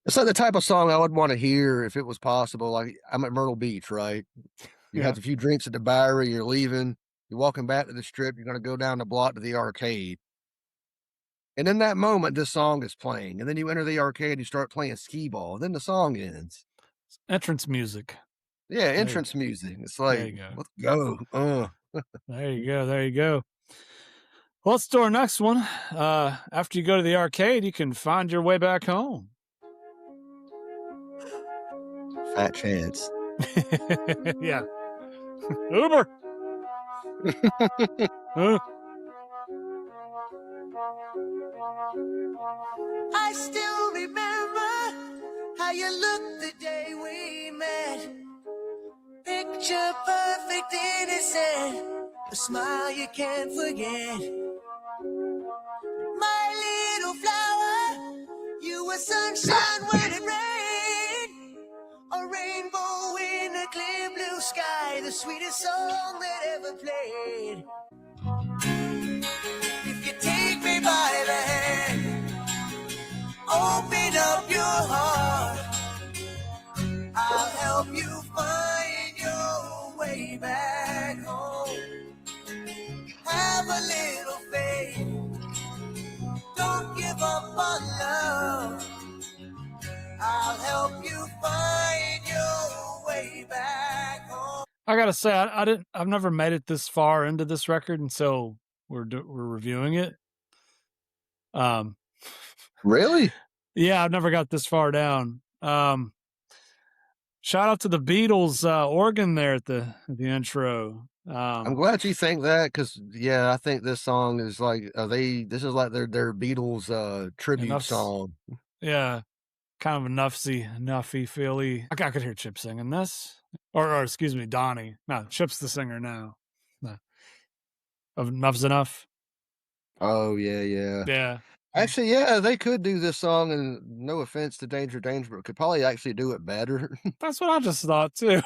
It's like the type of song I would want to hear if it was possible. Like I'm at Myrtle Beach, right? You have a few drinks at the Bowery, you're leaving, you're walking back to the Strip, you're gonna go down the block to the arcade. And in that moment, this song is playing. And then you enter the arcade, you start playing skee ball. Then the song ends. Entrance music. Yeah, entrance music. It's like, let's go. There you go. There you go. Well, let's do our next one. After you go to the arcade, you can find your way back home. Fat chance. Yeah. Uber. I still remember how you looked the day we met. Picture perfect innocent, a smile you can't forget. My little flower, you were sunshine when it rained. A rainbow in a clear blue sky, the sweetest song that ever played. If you take me by the hand, open up your heart, I'll help you find your way back home. Have a little faith, don't give up on love, I'll help you find your way back home. I gotta say, I've never made it this far into this record, and so we're reviewing it. Really? Yeah, I've never got this far down. Shout out to the Beatles organ there at the intro. I'm glad you think that because I think this song is like this is like their Beatles tribute song. Yeah, kind of a nuffy feely. I could hear Chip singing this, or excuse me, Donnie. No, Chip's the singer now. No. Of Enough's Enough. Oh yeah. Yeah. Actually, they could do this song, and no offense to Danger, but could probably actually do it better. That's what I just thought too.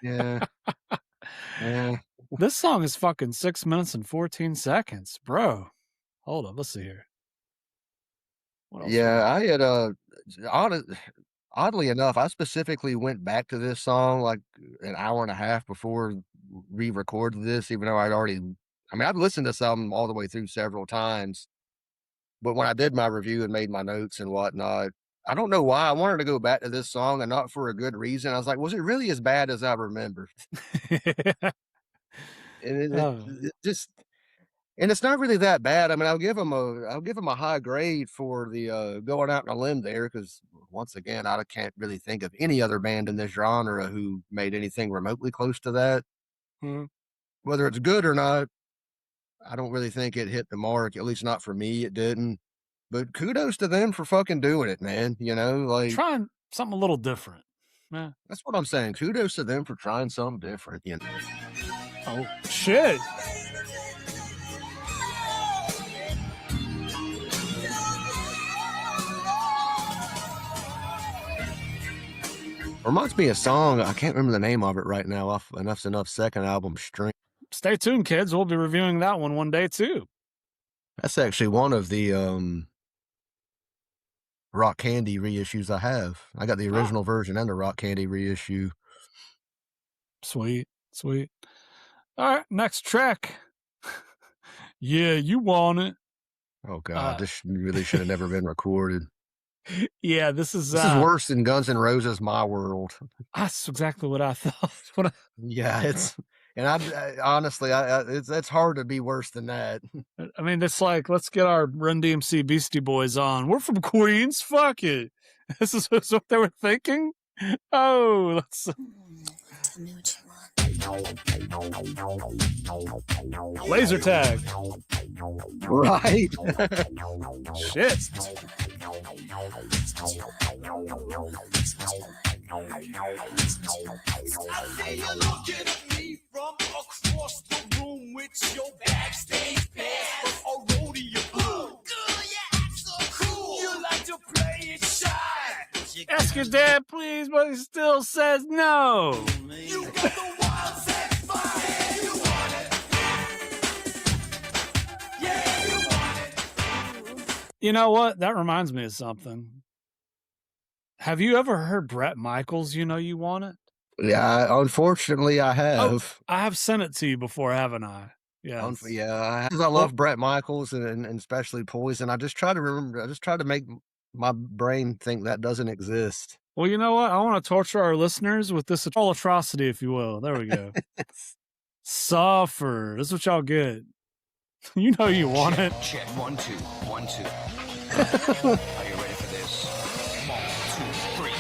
Yeah. Yeah. This song is fucking 6 minutes and 14 seconds, bro. Hold up, let's see here. Yeah, I had oddly enough, I specifically went back to this song like an hour and a half before re-recorded this, even though I've listened to this album all the way through several times. But when I did my review and made my notes and whatnot, I don't know why I wanted to go back to this song and not for a good reason. I was like, was it really as bad as I remember? And it just, and it's not really that bad. I mean, I'll give them a high grade for the going out on a limb there, because once again, I can't really think of any other band in this genre who made anything remotely close to that. Whether it's good or not, I don't really think it hit the mark. At least not for me, it didn't. But kudos to them for fucking doing it, man. You know, like trying something a little different. Man, that's what I'm saying. Kudos to them for trying something different. You know. Oh shit. Reminds me of a song, I can't remember the name of it right now, off Enough's Enough second album, String. Stay tuned, kids. We'll be reviewing that one day too. That's actually one of the Rock Candy reissues I have. I got the original version and the Rock Candy reissue. Sweet. All right, next track. Yeah, you want it. Oh God, this really should have never been recorded. Yeah, this is worse than Guns N' Roses' My World. That's exactly what I thought. Yeah, it's, and I honestly, it's hard to be worse than that. I mean, it's like, let's get our Run DMC Beastie Boys on. We're from Queens. Fuck it. This is what they were thinking. Oh, let's. Laser tag. Right. Shit. I see you looking at me from across the room with your backstage pass. A rodeo. Ooh, girl, you act so cool. You like to play it shy. Ask your dad, please, but he still says no. You got the wild sex fire. You want it. Yeah, you want it. You know what? That reminds me of something. Have you ever heard Bret Michaels, You Know You Want It? Yeah, unfortunately, I have. I have sent it to you before, haven't I? Yes. Yeah, because I love Bret Michaels and especially Poison. I just try to remember. I just try to make my brain think that doesn't exist. Well, you know what? I want to torture our listeners with this atrocity, if you will. There we go. Suffer. This is what y'all get. You know you want it. Check 1 2 1 2. Are you ready for this? 1 2 3.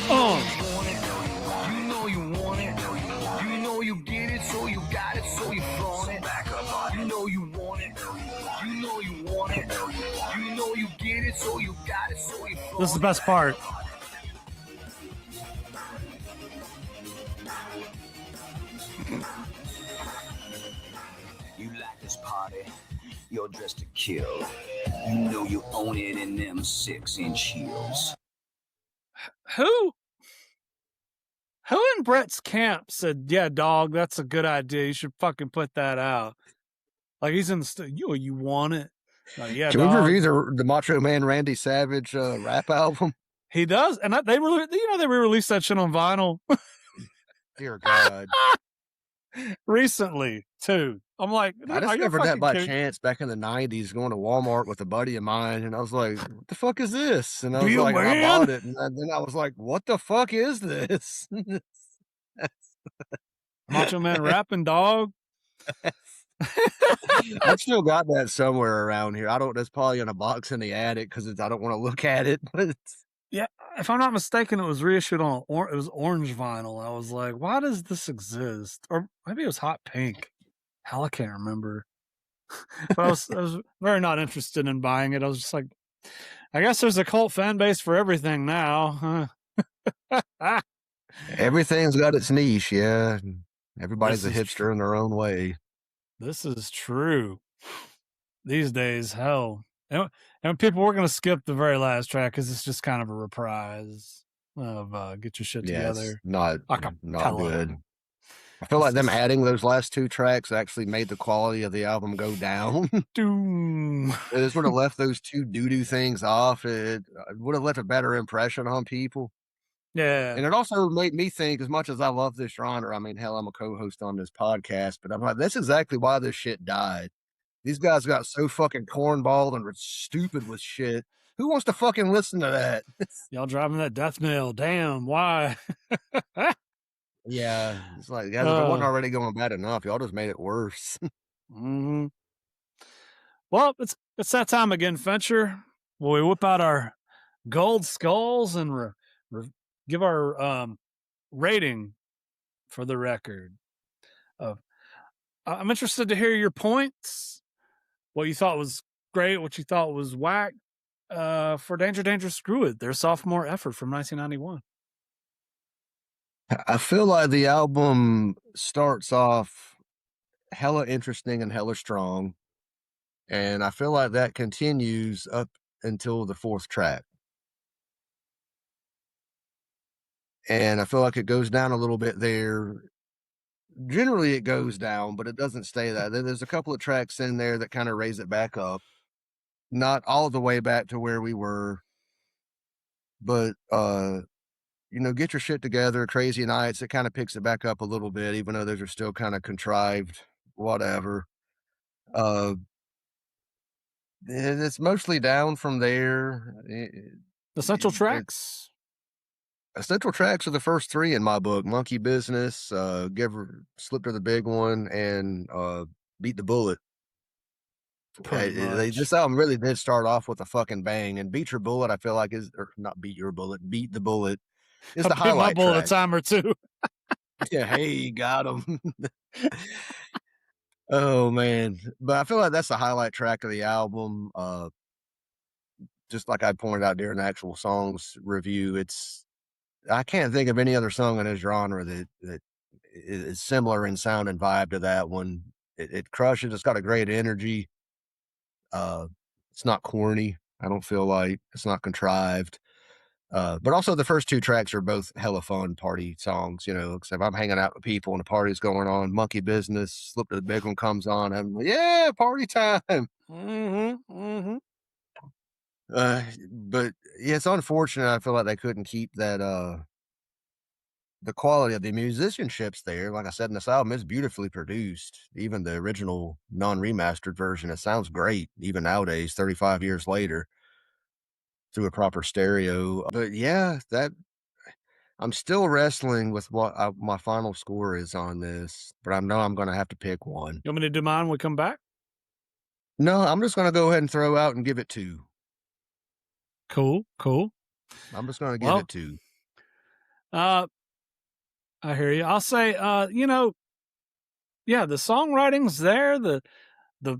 You know you want it. You know you get it, so you got it, so you flaunt it. Back up. You know you want it. You know you want it. You know you get it, so you got it, so you flaunt it. This is the best part. You like this party? You're dressed to kill. You know you own it in them 6-inch heels. Who in Brett's camp said, yeah, dog, that's a good idea. You should fucking put that out. Like he's in the you want it? Like, yeah, Can dog. we review the Macho Man Randy Savage rap album? He does, and they re-released that shit on vinyl. Dear God. Recently too. I'm like, I discovered that by chance back in the 90s going to Walmart with a buddy of mine, and I was like, what the fuck is this? And I was like, I bought it, and then I was like, what the fuck is this? Macho Man rapping, dog. I've still got that somewhere around here. That's probably in a box in the attic because I don't want to look at it. But yeah, if I'm not mistaken, it was reissued on it was orange vinyl. I was like, why does this exist? Or maybe it was hot pink. Hell, I can't remember. But I was very not interested in buying it. I was just like, I guess there's a cult fan base for everything now. Everything's got its niche, yeah. Everybody's a hipster in their own way. This is true. These days, hell. And people, we're going to skip the very last track because it's just kind of a reprise of Get Your Shit Together. Not good. I feel like them adding those last two tracks actually made the quality of the album go down. Doom. It would have left those two doo-doo things off. It would have left a better impression on people. Yeah. And it also made me think, as much as I love this genre, I mean, hell, I'm a co-host on this podcast, but I'm like, that's exactly why this shit died. These guys got so fucking cornballed and were stupid with shit. Who wants to fucking listen to that? Y'all driving that death knell. Damn, why? Yeah. It's like, guys, if it wasn't already going bad enough, y'all just made it worse. Mm-hmm. Well, it's that time again, Fincher. Will we whip out our gold skulls and give our rating for the record? I'm interested to hear your points. What you thought was great, what you thought was whack. For Danger, Danger, Screw It, their sophomore effort from 1991. I feel like the album starts off hella interesting and hella strong. And I feel like that continues up until the fourth track. And I feel like it goes down a little bit there. Generally, it goes down, but it doesn't stay that. There's a couple of tracks in there that kind of raise it back up. Not all the way back to where we were, but, Get Your Shit Together, Crazy Nights, it kind of picks it back up a little bit, even though those are still kind of contrived, whatever. It's mostly down from there. The central tracks? Central tracks are the first three in my book: Monkey Business, Slip to the Big One, and Beat the Bullet. This album really did start off with a fucking bang, and Beat Your Bullet, I feel like, or not Beat Your Bullet, Beat the Bullet It's I the beat my highlight bullet track. a time or two. Yeah, hey, got him. Oh man, but I feel like that's the highlight track of the album. Just like I pointed out during the actual songs review, I can't think of any other song in his genre that is similar in sound and vibe to that one. It crushes. It's got a great energy. It's not corny. I don't feel like it's not contrived. But also the first two tracks are both hella fun party songs, you know, except I'm hanging out with people and the party's going on, monkey business, Slip to the Big One comes on, I'm like, yeah, party time. But yeah, it's unfortunate. I feel like they couldn't keep that, the quality of the musicianship's there. Like I said, in this album is beautifully produced. Even the original non-remastered version, it sounds great, even nowadays, 35 years later, through a proper stereo. But yeah, that I'm still wrestling with what my final score is on this, but I know I'm going to have to pick one. You want me to do mine when we come back? No, I'm just going to go ahead and throw out and give it 2. Cool. I'm just going to give it 2. I hear you. I'll say, you know, yeah, the songwriting's there, the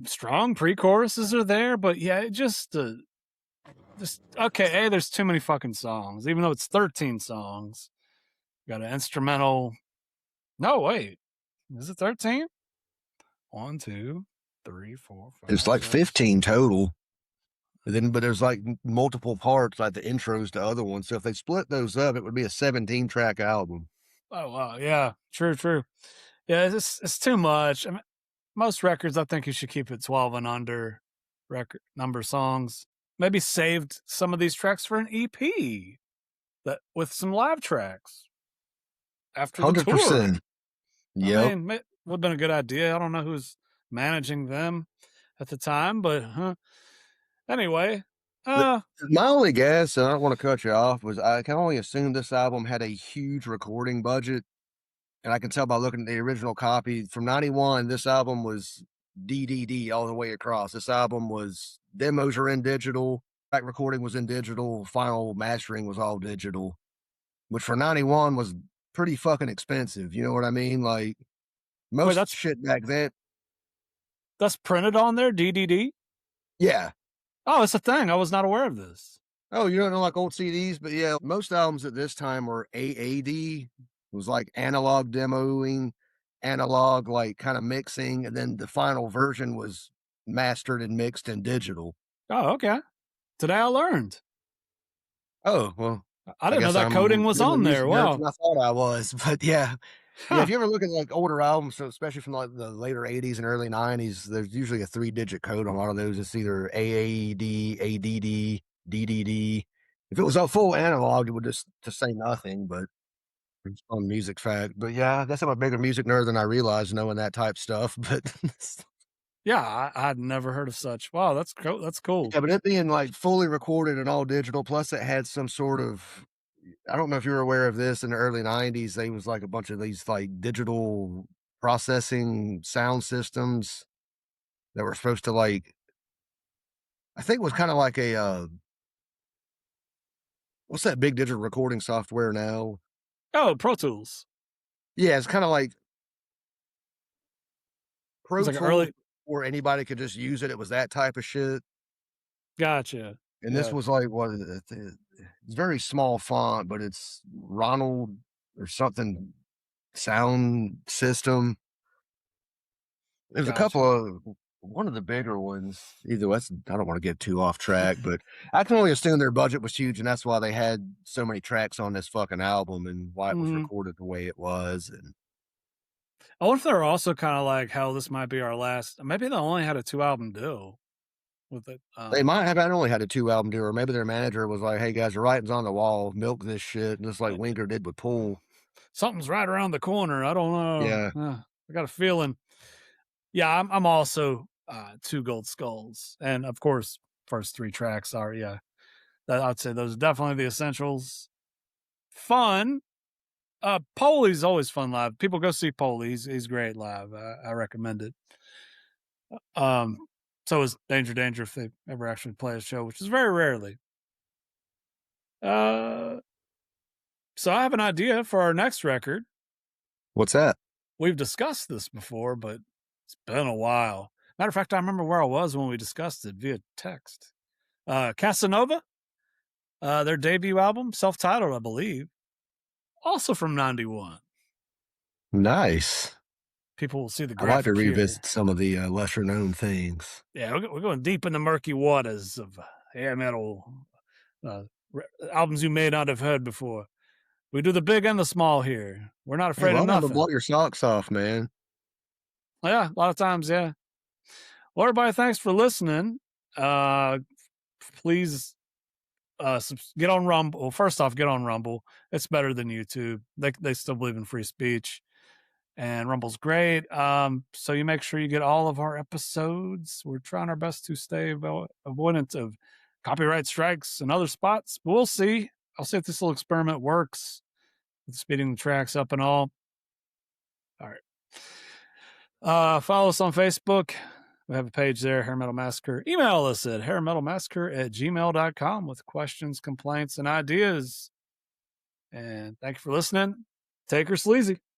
strong pre-choruses are there, but yeah, it just okay. Hey, there's too many fucking songs, even though it's 13 songs. Got an instrumental. No, wait, is it 13? 1, 2, 3, 4, 5. It's like 15 total. But there's like multiple parts, like the intros to other ones. So if they split those up, it would be a 17 track album. Oh wow, yeah, true. Yeah, it's too much. I mean, most records, I think you should keep it 12 and under record number songs. Maybe saved some of these tracks for an EP that with some live tracks after the 100%. tour. Yep. I mean, it would have been a good idea. I don't know who's managing them at the time, but anyway. My only guess, and I don't want to cut you off, was I can only assume this album had a huge recording budget. And I can tell by looking at the original copy from 91, this album was DDD all the way across. This album was demos are in digital, back recording was in digital, final mastering was all digital, which for 91 was pretty fucking expensive. You know what I mean? Like most shit back then. That's printed on there, DDD? Yeah. Oh, it's a thing. I was not aware of this. Oh, you don't know like old CDs, but yeah, most albums at this time were AAD. It was like analog demoing, analog like kind of mixing, and then the final version was mastered and mixed in digital. Oh, okay. Today I learned. Oh, well. I didn't know that coding was on there. Wow. I thought I was, but yeah. Yeah, if you ever look at like older albums, so especially from like the later 80s and early 90s, there's usually a 3-digit code on a lot of those. It's either AAD, ADD, DDD. If it was a full analog, it would just say nothing, but it's on music fact. But yeah, I guess I'm a bigger music nerd than I realized knowing that type stuff. But yeah, I'd never heard of such. Wow, that's cool. That's cool. Yeah, but it being like fully recorded and all digital, plus it had some sort of, I don't know if you were aware of this in the early 90s. They was like a bunch of these like digital processing sound systems that were supposed to like, I think it was kind of like a, what's that big digital recording software now? Oh, Pro Tools. Yeah, it's kind of like Pro like Tools where anybody could just use it. It was that type of shit. Gotcha. And this was like, what is it? It's very small font, but it's Ronald or something sound system. There's a couple of, one of the bigger ones. Either that's, I don't want to get too off track, but I can only assume their budget was huge, and that's why they had so many tracks on this fucking album and why it was recorded the way it was. And I wonder if they're also kind of like, hell, this might be our last. Maybe they only had a 2-album deal with it. They might have only had a 2-album deal, or maybe their manager was like, hey guys, the writing's on the wall, milk this shit, just like Winker did with Pool. Something's right around the corner. I don't know. Yeah. I got a feeling. Yeah, I'm also 2 Gold Skulls. And of course, first 3 tracks are, I'd say those are definitely the essentials. Fun. Polly's always fun live. People go see Polly. He's great live. I recommend it. So is Danger if they ever actually play a show, which is very rarely. So I have an idea for our next record. What's that? We've discussed this before, but it's been a while. Matter of fact, I remember where I was when we discussed it via text. Casanova, their debut album, self-titled, I believe, also from 91. Nice. People will see the I like to graphic here. revisit some of the lesser known things. Yeah, we're going deep in the murky waters of hair metal albums you may not have heard before. We do the big and the small here. We're not afraid Hey, of well, nothing. to blow your socks off, man. Yeah, a lot of times, yeah. Well, everybody, thanks for listening. Please get on Rumble. Well, first off, get on Rumble. It's better than YouTube. They still believe in free speech, and Rumble's great. So you make sure you get all of our episodes. We're trying our best to stay avoidant of copyright strikes and other spots, but we'll see. I'll see if this little experiment works with speeding the tracks up and all. All right. Follow us on Facebook. We have a page there, Hair Metal Massacre. Email us at hairmetalmassacre@gmail.com with questions, complaints, and ideas. And thank you for listening. Take her sleazy.